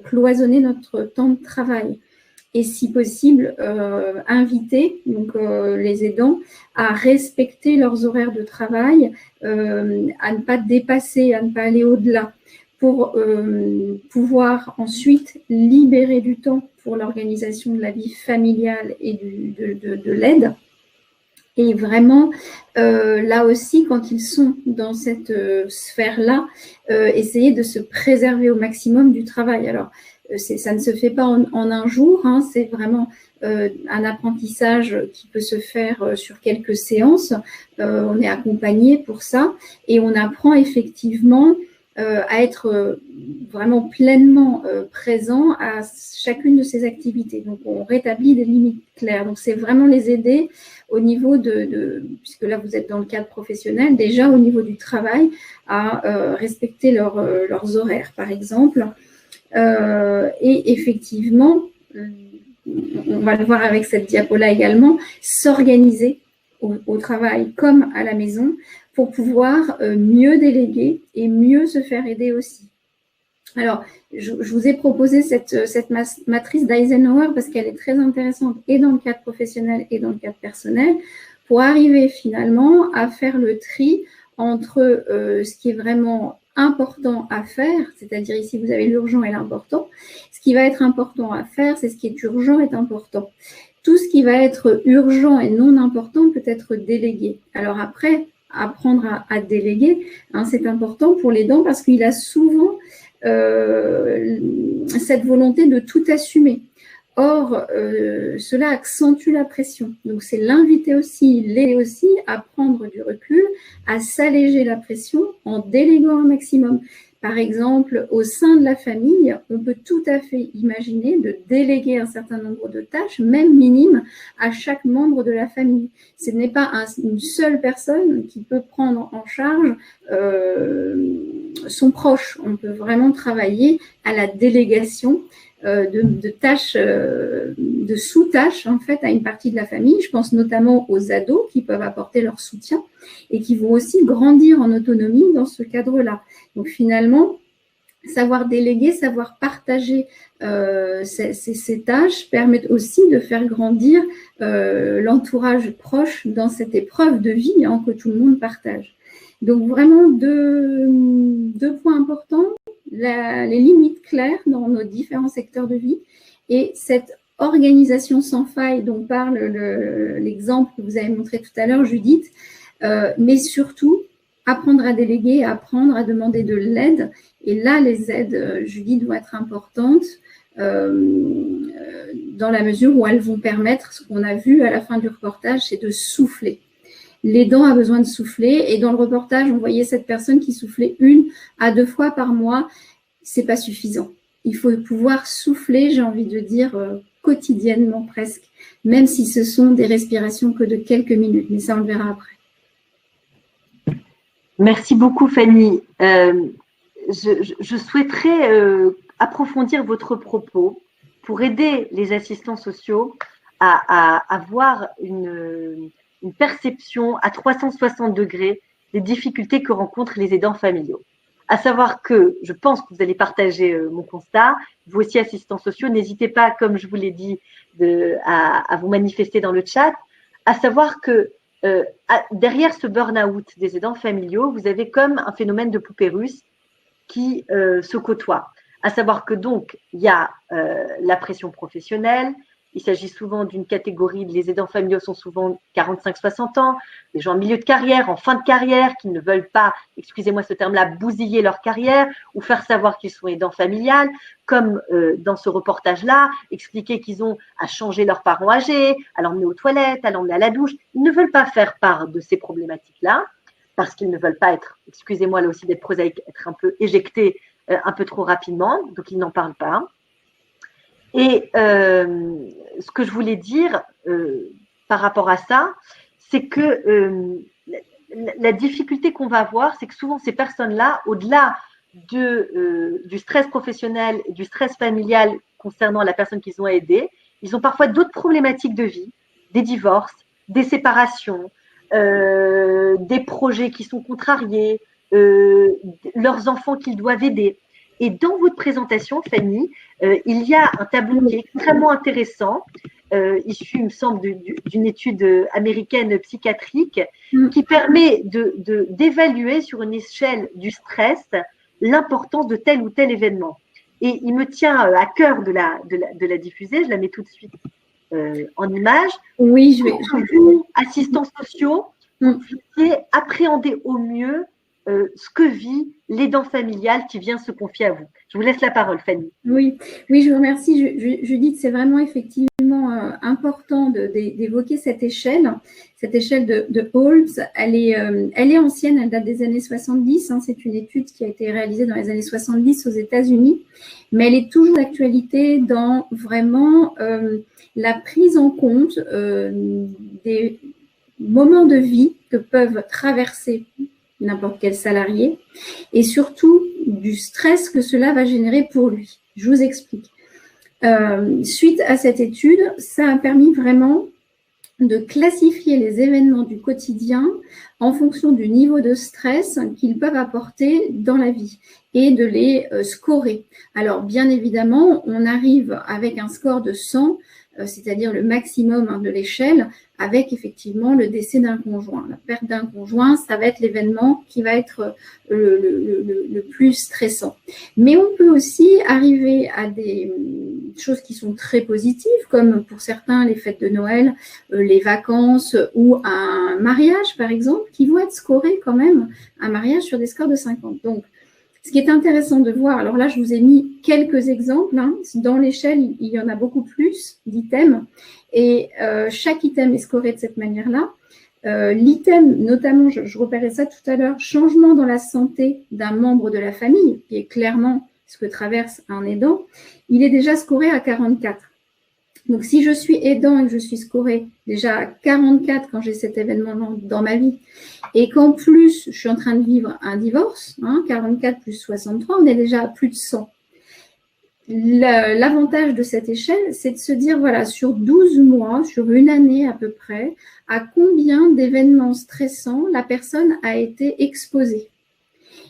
cloisonner notre temps de travail et si possible inviter donc, les aidants à respecter leurs horaires de travail, à ne pas dépasser, à ne pas aller au-delà pour pouvoir ensuite libérer du temps pour l'organisation de la vie familiale et de l'aide. Et vraiment, là aussi, quand ils sont dans cette sphère-là, essayer de se préserver au maximum du travail. Alors, ça ne se fait pas en un jour, hein, c'est vraiment un apprentissage qui peut se faire sur quelques séances. On est accompagné pour ça et on apprend effectivement à être vraiment pleinement présent à chacune de ces activités. Donc, on rétablit des limites claires. Donc, c'est vraiment les aider au niveau puisque là, vous êtes dans le cadre professionnel, déjà au niveau du travail, à respecter leurs horaires, par exemple. Et effectivement, on va le voir avec cette diapo-là également, s'organiser au travail comme à la maison pour pouvoir mieux déléguer et mieux se faire aider aussi. Alors, je vous ai proposé cette matrice d'Eisenhower parce qu'elle est très intéressante et dans le cadre professionnel et dans le cadre personnel pour arriver finalement à faire le tri entre ce qui est vraiment important à faire, c'est-à-dire ici vous avez l'urgent et l'important. Ce qui va être important à faire, c'est ce qui est urgent et important. Tout ce qui va être urgent et non important peut être délégué. Alors après, apprendre à déléguer, hein, c'est important pour l'aidant parce qu'il a souvent cette volonté de tout assumer. Or, cela accentue la pression. Donc, c'est l'inviter aussi, l'aider aussi à prendre du recul, à s'alléger la pression en déléguant un maximum. Par exemple, au sein de la famille, on peut tout à fait imaginer de déléguer un certain nombre de tâches, même minimes, à chaque membre de la famille. Ce n'est pas une seule personne qui peut prendre en charge son proche. On peut vraiment travailler à la délégation de tâches, de sous-tâches en fait à une partie de la famille. Je pense notamment aux ados qui peuvent apporter leur soutien et qui vont aussi grandir en autonomie dans ce cadre-là. Donc finalement, savoir déléguer, savoir partager ces tâches permettent aussi de faire grandir l'entourage proche dans cette épreuve de vie hein, que tout le monde partage. Donc vraiment deux points importants. Les limites claires dans nos différents secteurs de vie et cette organisation sans faille dont parle l'exemple que vous avez montré tout à l'heure, Judith, mais surtout apprendre à déléguer, apprendre à demander de l'aide. Et là, les aides, Judith, vont être importantes dans la mesure où elles vont permettre, ce qu'on a vu à la fin du reportage, c'est de souffler. L'aidant a besoin de souffler et dans le reportage, on voyait cette personne qui soufflait 1 à 2 fois par mois. C'est pas suffisant. Il faut pouvoir souffler, j'ai envie de dire, quotidiennement presque, même si ce sont des respirations que de quelques minutes. Mais ça, on le verra après. Merci beaucoup, Fanny. Je souhaiterais approfondir votre propos pour aider les assistants sociaux à avoir une perception à 360 degrés des difficultés que rencontrent les aidants familiaux. À savoir que, je pense que vous allez partager mon constat, vous aussi assistants sociaux, n'hésitez pas, comme je vous l'ai dit, à vous manifester dans le chat, à savoir que derrière ce burn-out des aidants familiaux, vous avez comme un phénomène de poupée russe qui se côtoie. À savoir que donc, il y a la pression professionnelle, Il s'agit souvent d'une catégorie, les aidants familiaux sont souvent 45-60 ans, des gens en milieu de carrière, en fin de carrière, qui ne veulent pas, excusez-moi ce terme-là, bousiller leur carrière ou faire savoir qu'ils sont aidants familiales, comme dans ce reportage-là, expliquer qu'ils ont à changer leurs parents âgés, à l'emmener aux toilettes, à l'emmener à la douche. Ils ne veulent pas faire part de ces problématiques-là parce qu'ils ne veulent pas être, excusez-moi là aussi d'être prosaïque, être un peu éjectés un peu trop rapidement, donc ils n'en parlent pas. Et ce que je voulais dire par rapport à ça, c'est que la difficulté qu'on va avoir, c'est que souvent ces personnes-là, au-delà du stress professionnel et du stress familial concernant la personne qu'ils ont aidée, ils ont parfois d'autres problématiques de vie, des divorces, des séparations, des projets qui sont contrariés, leurs enfants qu'ils doivent aider. Et dans votre présentation, Fanny, il y a un tableau qui est extrêmement intéressant, issu, il me semble, d'une étude américaine psychiatrique, qui permet d'évaluer sur une échelle du stress l'importance de tel ou tel événement. Et il me tient à cœur de la diffuser, je la mets tout de suite en image. Oui, je vais. Vous, assistants sociaux, vous puissiez appréhender au mieux ce que vit l'aidant familial qui vient se confier à vous. Je vous laisse la parole, Fanny. Oui, je vous remercie. Judith, c'est vraiment effectivement important d'évoquer cette échelle de Holmes. Elle est ancienne, elle date des années 70. C'est une étude qui a été réalisée dans les années 70 aux États-Unis, mais elle est toujours d'actualité dans vraiment la prise en compte des moments de vie que peuvent traverser n'importe quel salarié, et surtout du stress que cela va générer pour lui. Je vous explique. Suite à cette étude, ça a permis vraiment de classifier les événements du quotidien en fonction du niveau de stress qu'ils peuvent apporter dans la vie et de les scorer. Alors, bien évidemment, on arrive avec un score de 100, c'est-à-dire le maximum de l'échelle, avec effectivement le décès d'un conjoint. La perte d'un conjoint, ça va être l'événement qui va être le plus stressant. Mais on peut aussi arriver à des choses qui sont très positives, comme pour certains les fêtes de Noël, les vacances ou un mariage par exemple, qui vont être scorés quand même, un mariage sur des scores de 50. Donc, ce qui est intéressant de voir, alors là, je vous ai mis quelques exemples. Dans l'échelle, il y en a beaucoup plus d'items. Et chaque item est scoré de cette manière-là. L'item, notamment, je repérais ça tout à l'heure, changement dans la santé d'un membre de la famille, qui est clairement ce que traverse un aidant, il est déjà scoré à 44. Donc, si je suis aidant et que je suis scorée déjà à 44 quand j'ai cet événement dans ma vie, et qu'en plus, je suis en train de vivre un divorce, 44 plus 63, on est déjà à plus de 100. L'avantage de cette échelle, c'est de se dire, voilà, sur 12 mois, sur une année à peu près, à combien d'événements stressants la personne a été exposée.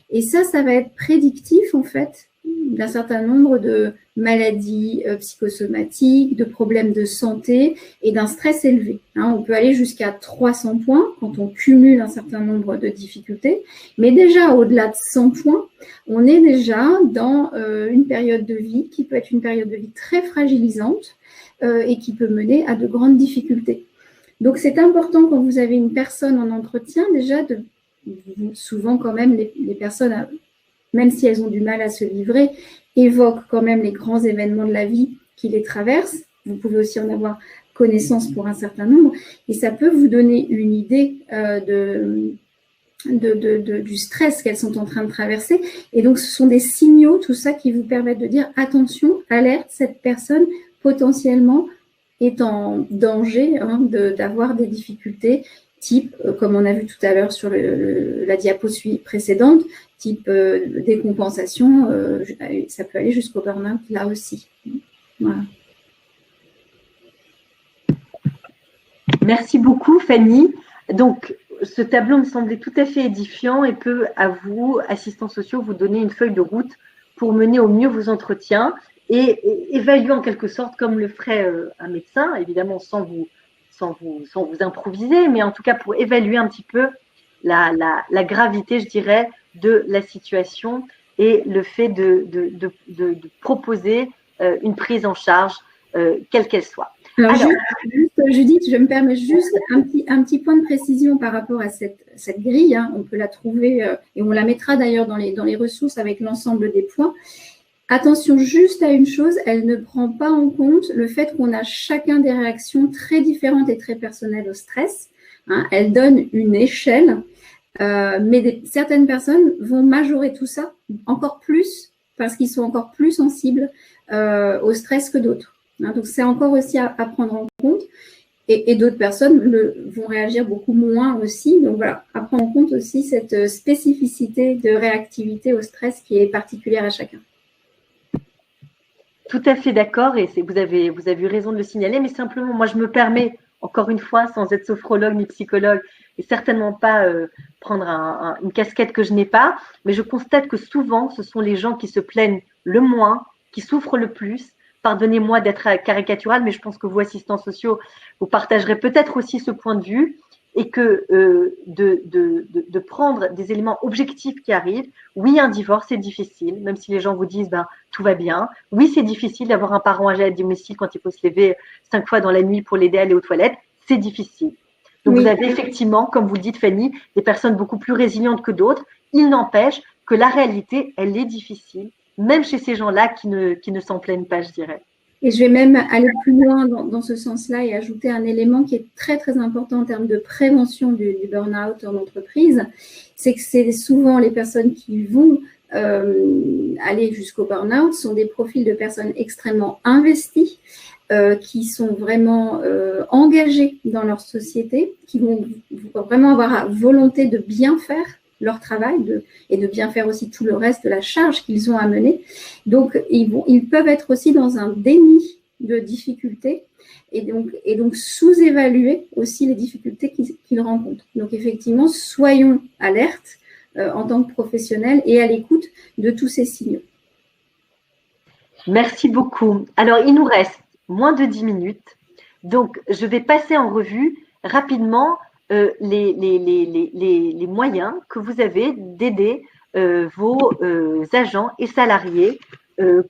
Et ça va être prédictif, en fait, d'un certain nombre de maladies psychosomatiques, de problèmes de santé et d'un stress élevé. On peut aller jusqu'à 300 points quand on cumule un certain nombre de difficultés, mais déjà au-delà de 100 points, on est déjà dans une période de vie qui peut être une période de vie très fragilisante et qui peut mener à de grandes difficultés. Donc c'est important quand vous avez une personne en entretien, déjà souvent quand même les personnes, même si elles ont du mal à se livrer, évoquent quand même les grands événements de la vie qui les traversent. Vous pouvez aussi en avoir connaissance pour un certain nombre, et ça peut vous donner une idée du stress qu'elles sont en train de traverser. Et donc, ce sont des signaux, tout ça, qui vous permettent de dire attention, alerte, cette personne potentiellement est en danger d'avoir des difficultés type, comme on a vu tout à l'heure sur la diapo précédente, type décompensation, ça peut aller jusqu'au burn-out là aussi. Voilà. Merci beaucoup, Fanny. Donc, ce tableau me semblait tout à fait édifiant et peut, à vous, assistants sociaux, vous donner une feuille de route pour mener au mieux vos entretiens et évaluer en quelque sorte, comme le ferait un médecin, évidemment sans vous improviser, mais en tout cas pour évaluer un petit peu la gravité, je dirais, de la situation et le fait de proposer une prise en charge, quelle qu'elle soit. Alors, juste, Judith, je me permets juste un petit point de précision par rapport à cette grille. Hein. On peut la trouver et on la mettra d'ailleurs dans les ressources avec l'ensemble des points. Attention juste à une chose, elle ne prend pas en compte le fait qu'on a chacun des réactions très différentes et très personnelles au stress. Hein. Elle donne une échelle, mais certaines personnes vont majorer tout ça encore plus parce qu'ils sont encore plus sensibles au stress que d'autres. Hein. Donc, c'est encore aussi à prendre en compte. Et d'autres personnes vont réagir beaucoup moins aussi. Donc, voilà, à prendre en compte aussi cette spécificité de réactivité au stress qui est particulière à chacun. Tout à fait d'accord, et vous avez eu raison de le signaler, mais simplement, moi, je me permets, encore une fois, sans être sophrologue ni psychologue, et certainement pas prendre une casquette que je n'ai pas, mais je constate que souvent, ce sont les gens qui se plaignent le moins, qui souffrent le plus. Pardonnez-moi d'être caricatural, mais je pense que vous, assistants sociaux, vous partagerez peut-être aussi ce point de vue, et que de prendre des éléments objectifs qui arrivent. Oui, un divorce, c'est difficile, même si les gens vous disent tout va bien. Oui, c'est difficile d'avoir un parent âgé à domicile quand il faut se lever 5 fois dans la nuit pour l'aider à aller aux toilettes. C'est difficile. Donc, oui. Vous avez effectivement, comme vous le dites, Fanny, des personnes beaucoup plus résilientes que d'autres. Il n'empêche que la réalité, elle est difficile, même chez ces gens-là qui ne s'en plaignent pas, je dirais. Et je vais même aller plus loin dans ce sens-là et ajouter un élément qui est très, très important en termes de prévention du burn-out en entreprise. C'est que c'est souvent les personnes qui vont aller jusqu'au burn-out sont des profils de personnes extrêmement investies, qui sont vraiment engagées dans leur société, qui vont vraiment avoir la volonté de bien faire leur travail et de bien faire aussi tout le reste de la charge qu'ils ont à mener. Donc, ils peuvent être aussi dans un déni de difficultés et donc sous-évaluer aussi les difficultés qu'ils rencontrent. Donc, effectivement, soyons alertes en tant que professionnels et à l'écoute de tous ces signaux. Merci beaucoup. Alors, il nous reste moins de 10 minutes. Donc, je vais passer en revue rapidement les moyens que vous avez d'aider vos agents et salariés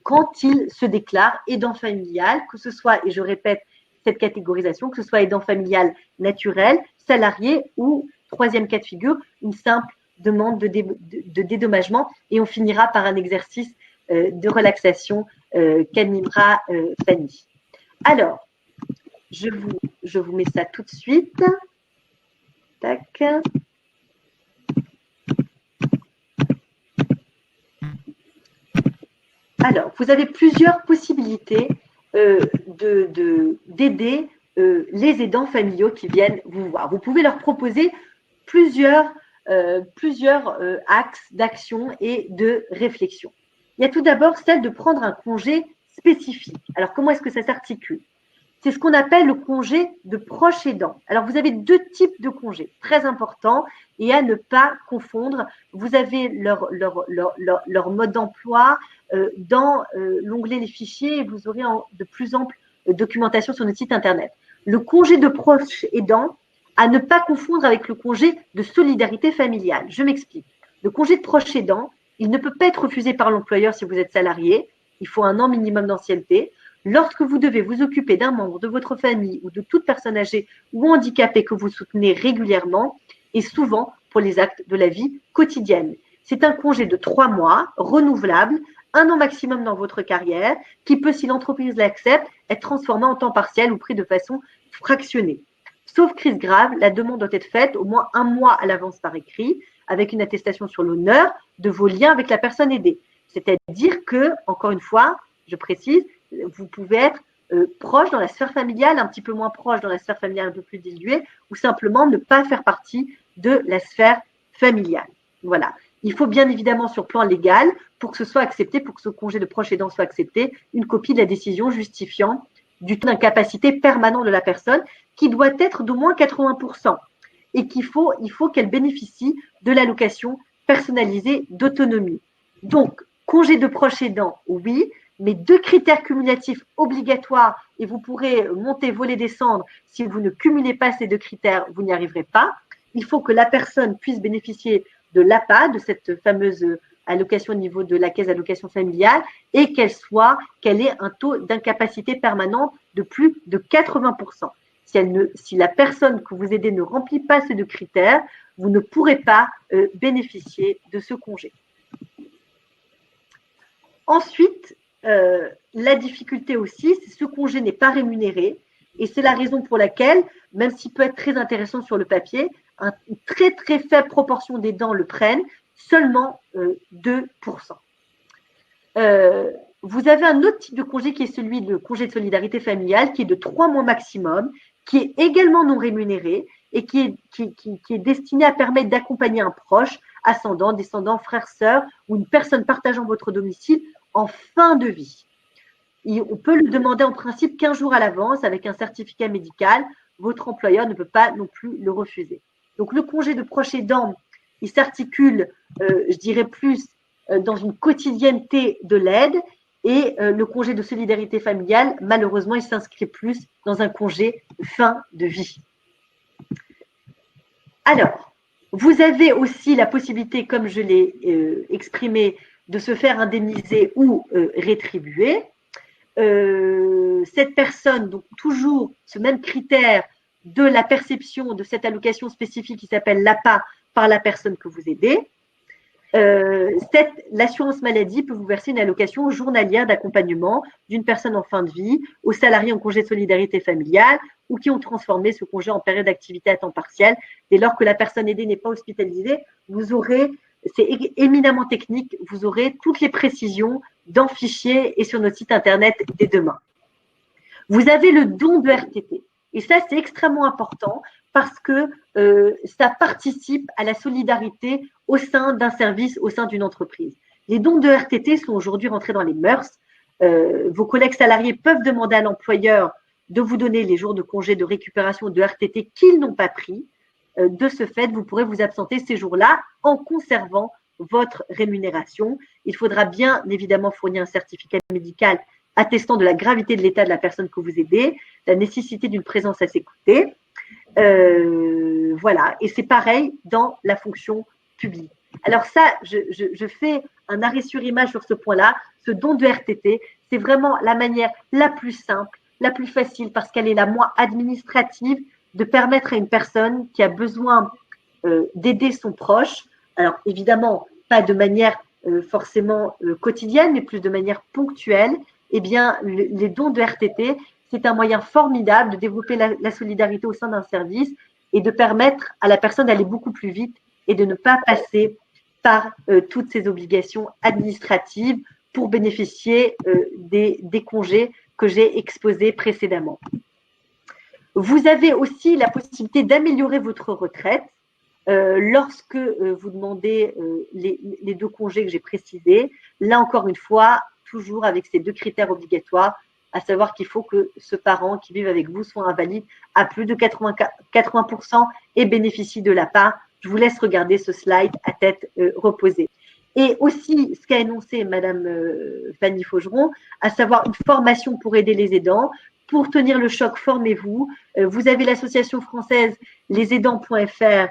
quand ils se déclarent aidant familial, que ce soit, et je répète cette catégorisation, que ce soit aidant familial naturel, salarié ou, troisième cas de figure, une simple demande de dédommagement. Et on finira par un exercice de relaxation qu'animera Fanny. Alors, je vous mets ça tout de suite. Tac. Alors, vous avez plusieurs possibilités d'aider les aidants familiaux qui viennent vous voir. Vous pouvez leur proposer plusieurs axes d'action et de réflexion. Il y a tout d'abord celle de prendre un congé spécifique. Alors, comment est-ce que ça s'articule ? C'est ce qu'on appelle le congé de proche aidant. Alors, vous avez deux types de congés très importants et à ne pas confondre. Vous avez leur mode d'emploi dans l'onglet « Les fichiers » et vous aurez de plus amples documentation sur notre site Internet. Le congé de proche aidant, à ne pas confondre avec le congé de solidarité familiale. Je m'explique. Le congé de proche aidant, il ne peut pas être refusé par l'employeur si vous êtes salarié. Il faut 1 an minimum d'ancienneté. Lorsque vous devez vous occuper d'un membre de votre famille ou de toute personne âgée ou handicapée que vous soutenez régulièrement et souvent pour les actes de la vie quotidienne. C'est un congé de 3 mois, renouvelable, 1 an maximum dans votre carrière, qui peut, si l'entreprise l'accepte, être transformé en temps partiel ou pris de façon fractionnée. Sauf crise grave, la demande doit être faite au moins 1 mois à l'avance par écrit, avec une attestation sur l'honneur de vos liens avec la personne aidée. C'est-à-dire que, encore une fois, je précise, vous pouvez être proche dans la sphère familiale, un petit peu moins proche dans la sphère familiale un peu plus diluée, ou simplement ne pas faire partie de la sphère familiale. Voilà. Il faut bien évidemment, sur plan légal, pour que ce soit accepté, pour que ce congé de proche aidant soit accepté, une copie de la décision justifiant du taux d'incapacité permanent de la personne, qui doit être d'au moins 80%, et il faut qu'elle bénéficie de l'allocation personnalisée d'autonomie. Donc, congé de proche aidant, oui, mais 2 critères cumulatifs obligatoires, et vous pourrez monter, voler, descendre. Si vous ne cumulez pas ces 2 critères, vous n'y arriverez pas. Il faut que la personne puisse bénéficier de l'APA, de cette fameuse allocation au niveau de la caisse d'allocation familiale et qu'elle ait un taux d'incapacité permanente de plus de 80%. Si la personne que vous aidez ne remplit pas ces deux critères, vous ne pourrez pas bénéficier de ce congé. Ensuite, la difficulté aussi, c'est que ce congé n'est pas rémunéré et c'est la raison pour laquelle, même s'il peut être très intéressant sur le papier, une très très faible proportion d'aidants le prennent, seulement 2%. Vous avez un autre type de congé qui est celui de congé de solidarité familiale, qui est de 3 mois maximum, qui est également non rémunéré et qui est destiné à permettre d'accompagner un proche, ascendant, descendant, frère, sœur ou une personne partageant votre domicile en fin de vie. On peut le demander en principe 15 jours à l'avance avec un certificat médical. Votre employeur ne peut pas non plus le refuser. Donc, le congé de proche aidant, il s'articule, je dirais plus, dans une quotidienneté de l'aide et le congé de solidarité familiale, malheureusement, il s'inscrit plus dans un congé fin de vie. Alors, vous avez aussi la possibilité, comme je l'ai exprimé, de se faire indemniser ou rétribuer. Cette personne, donc toujours ce même critère de la perception de cette allocation spécifique qui s'appelle l'APA par la personne que vous aidez, l'assurance maladie peut vous verser une allocation journalière d'accompagnement d'une personne en fin de vie, aux salariés en congé de solidarité familiale ou qui ont transformé ce congé en période d'activité à temps partiel. Dès lors que la personne aidée n'est pas hospitalisée, vous aurez, c'est éminemment technique, vous aurez toutes les précisions dans le fichier et sur notre site internet dès demain. Vous avez le don de RTT. Et ça, c'est extrêmement important parce que ça participe à la solidarité au sein d'un service, au sein d'une entreprise. Les dons de RTT sont aujourd'hui rentrés dans les mœurs. Vos collègues salariés peuvent demander à l'employeur de vous donner les jours de congé de récupération de RTT qu'ils n'ont pas pris. De ce fait, vous pourrez vous absenter ces jours-là en conservant votre rémunération. Il faudra bien évidemment fournir un certificat médical attestant de la gravité de l'état de la personne que vous aidez, la nécessité d'une présence à ses côtés. Voilà, et c'est pareil dans la fonction publique. Alors ça, je fais un arrêt sur image sur ce point-là. Ce don de RTT, c'est vraiment la manière la plus simple, la plus facile, parce qu'elle est la moins administrative, de permettre à une personne qui a besoin d'aider son proche, alors évidemment, pas de manière forcément quotidienne, mais plus de manière ponctuelle, eh bien, les dons de RTT, c'est un moyen formidable de développer la solidarité au sein d'un service et de permettre à la personne d'aller beaucoup plus vite et de ne pas passer par toutes ces obligations administratives pour bénéficier des congés que j'ai exposés précédemment. Vous avez aussi la possibilité d'améliorer votre retraite lorsque vous demandez les deux congés que j'ai précisés. Là, encore une fois, toujours avec ces deux critères obligatoires, à savoir qu'il faut que ce parent qui vive avec vous soit invalide à plus de 80% et bénéficie de l'APA. Je vous laisse regarder ce slide à tête reposée. Et aussi, ce qu'a énoncé Madame Fanny Faugeron, à savoir une formation pour aider les aidants. Pour tenir le choc, formez-vous. Vous avez l'association française lesaidants.fr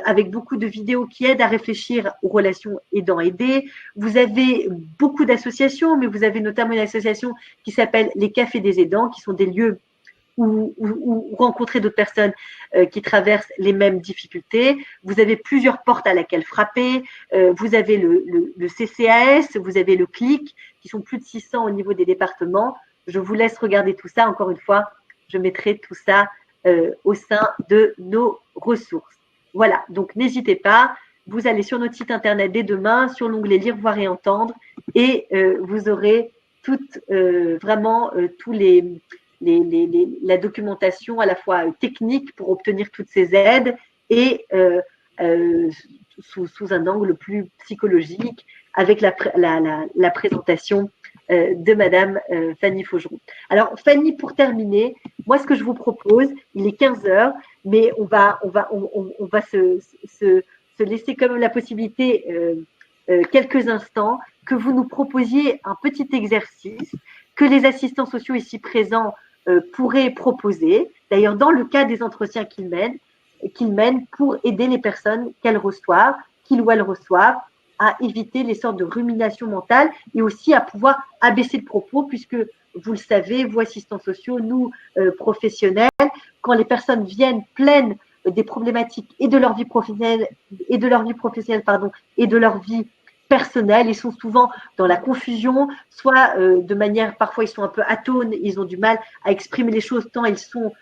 avec beaucoup de vidéos qui aident à réfléchir aux relations aidants-aidés. Vous avez beaucoup d'associations, mais vous avez notamment une association qui s'appelle les Cafés des aidants, qui sont des lieux où rencontrer d'autres personnes qui traversent les mêmes difficultés. Vous avez plusieurs portes à laquelle frapper. Vous avez le CCAS, vous avez le CLIC, qui sont plus de 600 au niveau des départements. Je vous laisse regarder tout ça. Encore une fois, je mettrai tout ça au sein de nos ressources. Voilà, donc n'hésitez pas, vous allez sur notre site internet dès demain, sur l'onglet Lire, voir et entendre, et vous aurez vraiment tous la documentation à la fois technique pour obtenir toutes ces aides et sous un angle plus psychologique avec la présentation de Madame Fanny Faugeron. Alors Fanny, pour terminer, moi ce que je vous propose, il est 15 heures, mais on va se laisser quand même la possibilité quelques instants que vous nous proposiez un petit exercice que les assistants sociaux ici présents pourraient proposer, d'ailleurs dans le cas des entretiens qu'ils mènent pour aider les personnes qu'ils ou elles reçoivent à éviter les sortes de ruminations mentales et aussi à pouvoir abaisser le propos puisque vous le savez, vous assistants sociaux, nous professionnels, quand les personnes viennent pleines des problématiques et de leur vie professionnelle et de leur vie professionnelle et de leur vie personnelle, ils sont souvent dans la confusion, soit de manière, parfois ils sont un peu atones, ils ont du mal à exprimer les choses tant ils sont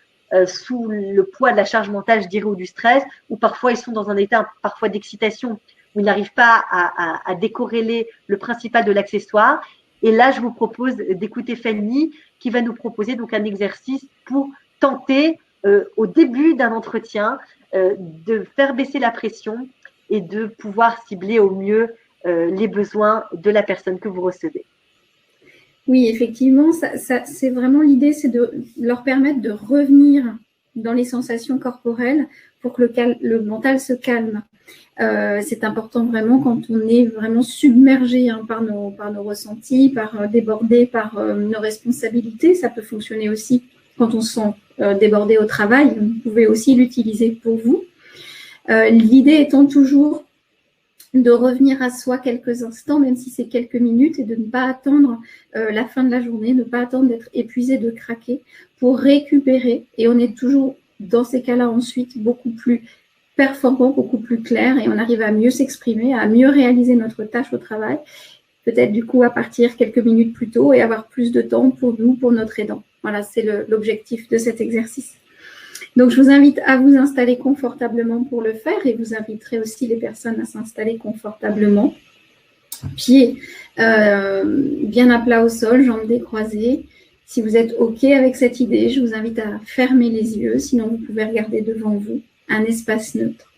sous le poids de la charge mentale, je dirais, ou du stress, ou parfois ils sont dans un état parfois d'excitation où ils n'arrivent pas à décorréler le principal de l'accessoire. Et là, je vous propose d'écouter Fanny qui va nous proposer donc un exercice pour tenter au début d'un entretien de faire baisser la pression et de pouvoir cibler au mieux les besoins de la personne que vous recevez. Oui, effectivement, c'est vraiment l'idée, c'est de leur permettre de revenir dans les sensations corporelles pour que le mental se calme. C'est important vraiment quand on est vraiment submergé par nos ressentis, débordé par nos responsabilités. Ça peut fonctionner aussi quand on se sent débordé au travail. Vous pouvez aussi l'utiliser pour vous. L'idée étant toujours de revenir à soi quelques instants, même si c'est quelques minutes, et de ne pas attendre la fin de la journée, ne pas attendre d'être épuisé, de craquer, pour récupérer. Et on est toujours, dans ces cas-là, ensuite, beaucoup plus performant, beaucoup plus clair, et on arrive à mieux s'exprimer, à mieux réaliser notre tâche au travail, peut-être du coup à partir quelques minutes plus tôt et avoir plus de temps pour nous, pour notre aidant. Voilà, c'est l'objectif de cet exercice. Donc, je vous invite à vous installer confortablement pour le faire, et vous inviterez aussi les personnes à s'installer confortablement. Pieds bien à plat au sol, jambes décroisées. Si vous êtes OK avec cette idée, je vous invite à fermer les yeux, sinon vous pouvez regarder devant vous un espace neutre.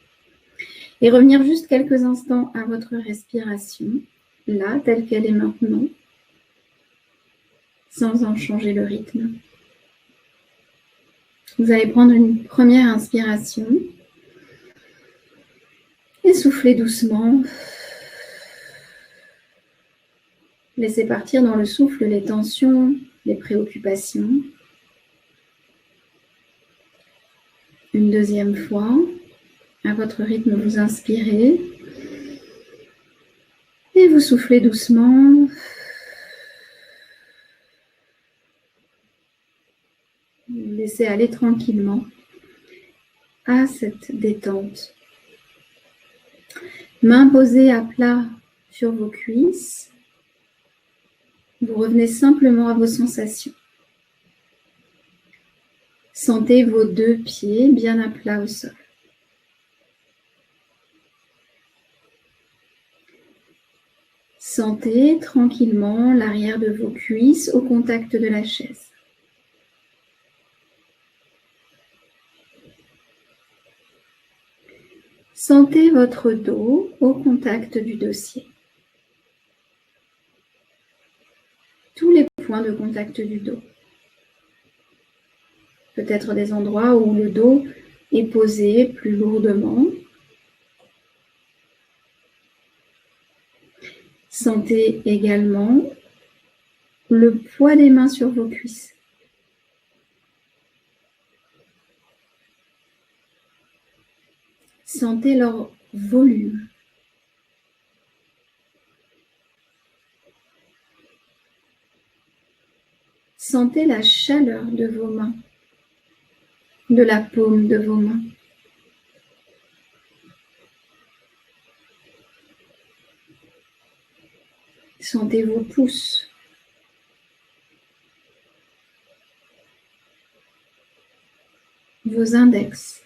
Et revenir juste quelques instants à votre respiration, là, telle qu'elle est maintenant, sans en changer le rythme. Vous allez prendre une première inspiration et souffler doucement. Laissez partir dans le souffle les tensions, les préoccupations. Une deuxième fois, à votre rythme, vous inspirez et vous soufflez doucement. Laissez aller tranquillement à cette détente. Mains posées à plat sur vos cuisses. Vous revenez simplement à vos sensations. Sentez vos deux pieds bien à plat au sol. Sentez tranquillement l'arrière de vos cuisses au contact de la chaise. Sentez votre dos au contact du dossier. Tous les points de contact du dos. Peut-être des endroits où le dos est posé plus lourdement. Sentez également le poids des mains sur vos cuisses. Sentez leur volume. Sentez la chaleur de vos mains, de la paume de vos mains. Sentez vos pouces. Vos index.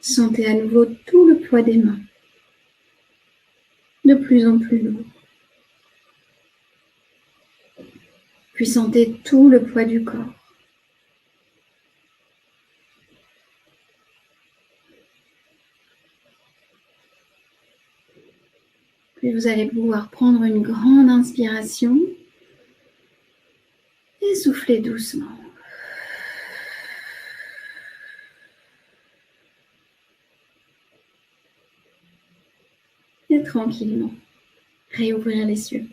Sentez à nouveau tout le poids des mains, de plus en plus lourd. Puis sentez tout le poids du corps. Puis vous allez pouvoir prendre une grande inspiration et souffler doucement. Et tranquillement, réouvrir les yeux.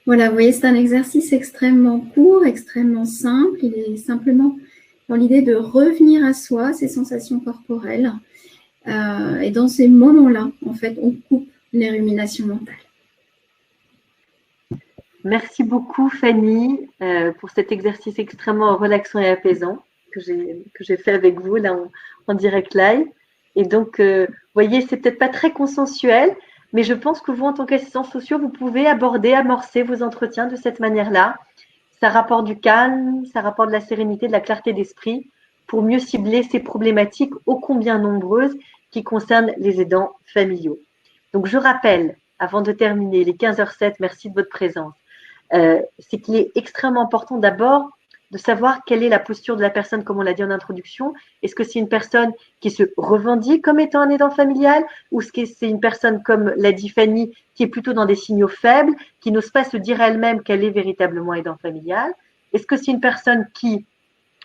Voilà, vous voyez, c'est un exercice extrêmement court, extrêmement simple. Il est simplement dans l'idée de revenir à soi, ses sensations corporelles. Et dans ces moments-là, en fait, on coupe les ruminations mentales. Merci beaucoup Fanny pour cet exercice extrêmement relaxant et apaisant que j'ai fait avec vous là en direct live. Et donc, vous voyez, c'est peut-être pas très consensuel, mais je pense que vous, en tant qu'assistants sociaux, vous pouvez amorcer vos entretiens de cette manière-là. Ça rapporte du calme, ça rapporte de la sérénité, de la clarté d'esprit pour mieux cibler ces problématiques ô combien nombreuses qui concernent les aidants familiaux. Donc, je rappelle, avant de terminer, les 15h07, merci de votre présence, c'est qu'il est extrêmement important d'abord de savoir quelle est la posture de la personne, comme on l'a dit en introduction. Est-ce que c'est une personne qui se revendique comme étant un aidant familial ou est-ce que c'est une personne, comme l'a dit Fanny, qui est plutôt dans des signaux faibles, qui n'ose pas se dire à elle-même qu'elle est véritablement aidant familial? Est-ce que c'est une personne qui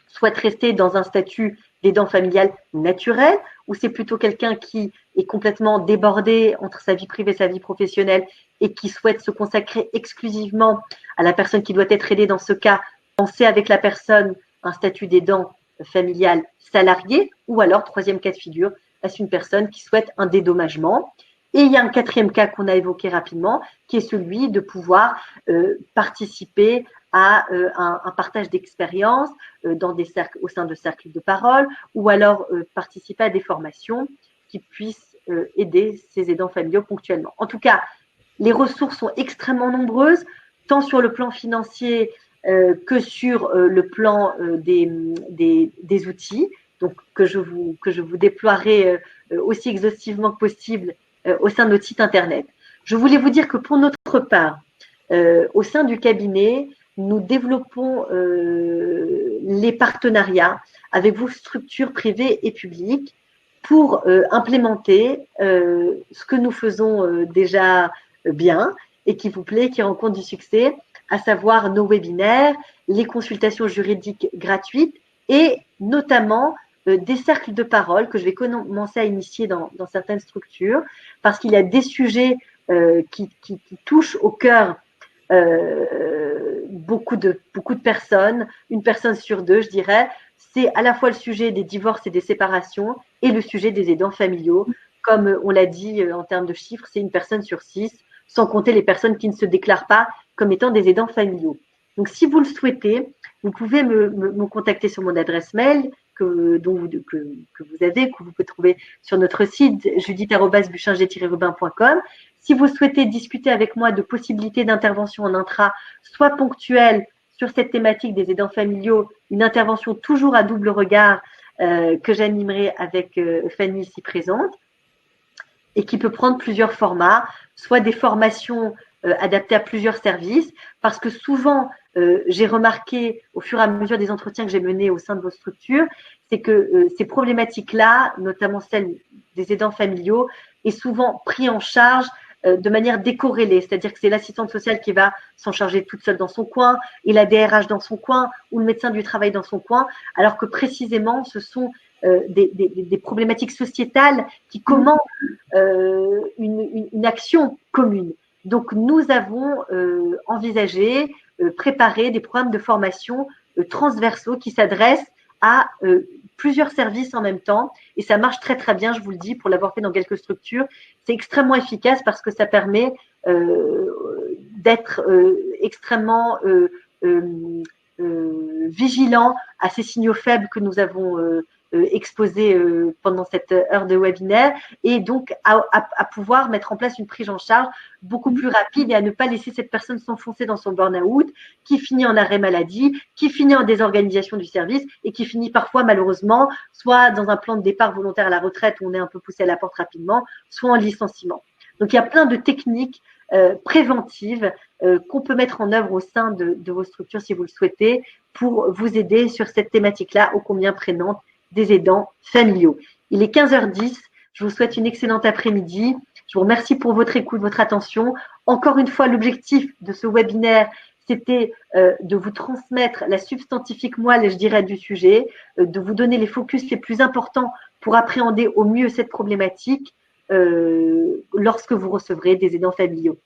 souhaite rester dans un statut d'aidant familial naturel ou c'est plutôt quelqu'un qui est complètement débordé entre sa vie privée et sa vie professionnelle et qui souhaite se consacrer exclusivement à la personne qui doit être aidée dans ce cas, penser avec la personne un statut d'aidant familial salarié ou alors, troisième cas de figure, est-ce une personne qui souhaite un dédommagement? Et il y a un quatrième cas qu'on a évoqué rapidement, qui est celui de pouvoir participer à un partage d'expériences au sein de cercles de parole ou alors participer à des formations qui puissent aider ces aidants familiaux ponctuellement. En tout cas, les ressources sont extrêmement nombreuses, tant sur le plan financier que sur le plan des outils, donc que je vous déploierai aussi exhaustivement que possible au sein de notre site internet. Je voulais vous dire que pour notre part, au sein du cabinet, nous développons les partenariats avec vos structures privées et publiques pour implémenter ce que nous faisons déjà bien et qui vous plaît, qui rencontre du succès, à savoir nos webinaires, les consultations juridiques gratuites et notamment des cercles de parole que je vais commencer à initier dans certaines structures parce qu'il y a des sujets qui touchent au cœur beaucoup de personnes, une personne sur deux, je dirais. C'est à la fois le sujet des divorces et des séparations et le sujet des aidants familiaux. Comme on l'a dit en termes de chiffres, c'est une personne sur 6, sans compter les personnes qui ne se déclarent pas comme étant des aidants familiaux. Donc, si vous le souhaitez, vous pouvez me contacter sur mon adresse mail que vous avez, que vous pouvez trouver sur notre site judith@buchinger-rubin.com. Si vous souhaitez discuter avec moi de possibilités d'intervention en intra, soit ponctuelle sur cette thématique des aidants familiaux, une intervention toujours à double regard que j'animerai avec Fanny ici présente et qui peut prendre plusieurs formats, soit des formations adaptées à plusieurs services, parce que souvent, j'ai remarqué au fur et à mesure des entretiens que j'ai menés au sein de vos structures, c'est que ces problématiques-là, notamment celle des aidants familiaux, est souvent pris en charge de manière décorrélée, c'est-à-dire que c'est l'assistante sociale qui va s'en charger toute seule dans son coin, et la DRH dans son coin, ou le médecin du travail dans son coin, alors que précisément, ce sont des problématiques sociétales qui commandent une action commune. Donc, nous avons envisagé, préparé des programmes de formation transversaux qui s'adressent à plusieurs services en même temps. Et ça marche très, très bien, je vous le dis, pour l'avoir fait dans quelques structures. C'est extrêmement efficace parce que ça permet d'être extrêmement vigilant à ces signaux faibles que nous avons exposés pendant cette heure de webinaire et donc à pouvoir mettre en place une prise en charge beaucoup plus rapide et à ne pas laisser cette personne s'enfoncer dans son burn-out qui finit en arrêt maladie, qui finit en désorganisation du service et qui finit parfois malheureusement soit dans un plan de départ volontaire à la retraite où on est un peu poussé à la porte rapidement, soit en licenciement. Donc il y a plein de techniques préventives qu'on peut mettre en œuvre au sein de vos structures si vous le souhaitez pour vous aider sur cette thématique-là ô combien prenante des aidants familiaux. Il est 15h10. Je vous souhaite une excellente après-midi. Je vous remercie pour votre écoute, votre attention. Encore une fois, l'objectif de ce webinaire, c'était de vous transmettre la substantifique moelle, je dirais, du sujet, de vous donner les focus les plus importants pour appréhender au mieux cette problématique lorsque vous recevrez des aidants familiaux.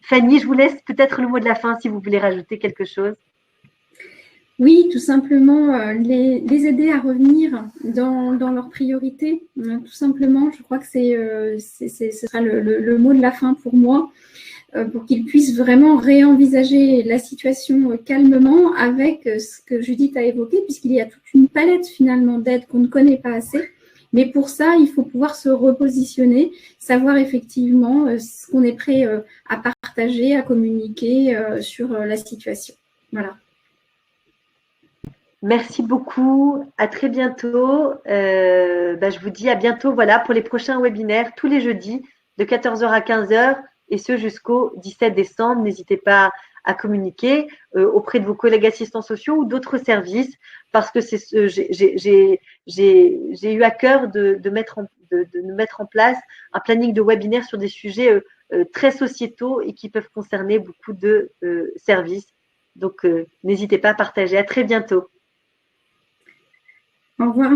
Fanny, je vous laisse peut-être le mot de la fin si vous voulez rajouter quelque chose. Oui, tout simplement, les aider à revenir dans leurs priorités. Tout simplement, je crois que ce sera le mot de la fin pour moi, pour qu'ils puissent vraiment réenvisager la situation calmement avec ce que Judith a évoqué, puisqu'il y a toute une palette finalement d'aides qu'on ne connaît pas assez. Mais pour ça, il faut pouvoir se repositionner, savoir effectivement ce qu'on est prêt à partager, à communiquer sur la situation. Voilà. Merci beaucoup. À très bientôt. Je vous dis à bientôt voilà, pour les prochains webinaires tous les jeudis de 14h à 15h et ce jusqu'au 17 décembre. N'hésitez pas à communiquer auprès de vos collègues assistants sociaux ou d'autres services parce que j'ai eu à cœur de mettre en place un planning de webinaire sur des sujets très sociétaux et qui peuvent concerner beaucoup de services. Donc, n'hésitez pas à partager. À très bientôt. Au revoir.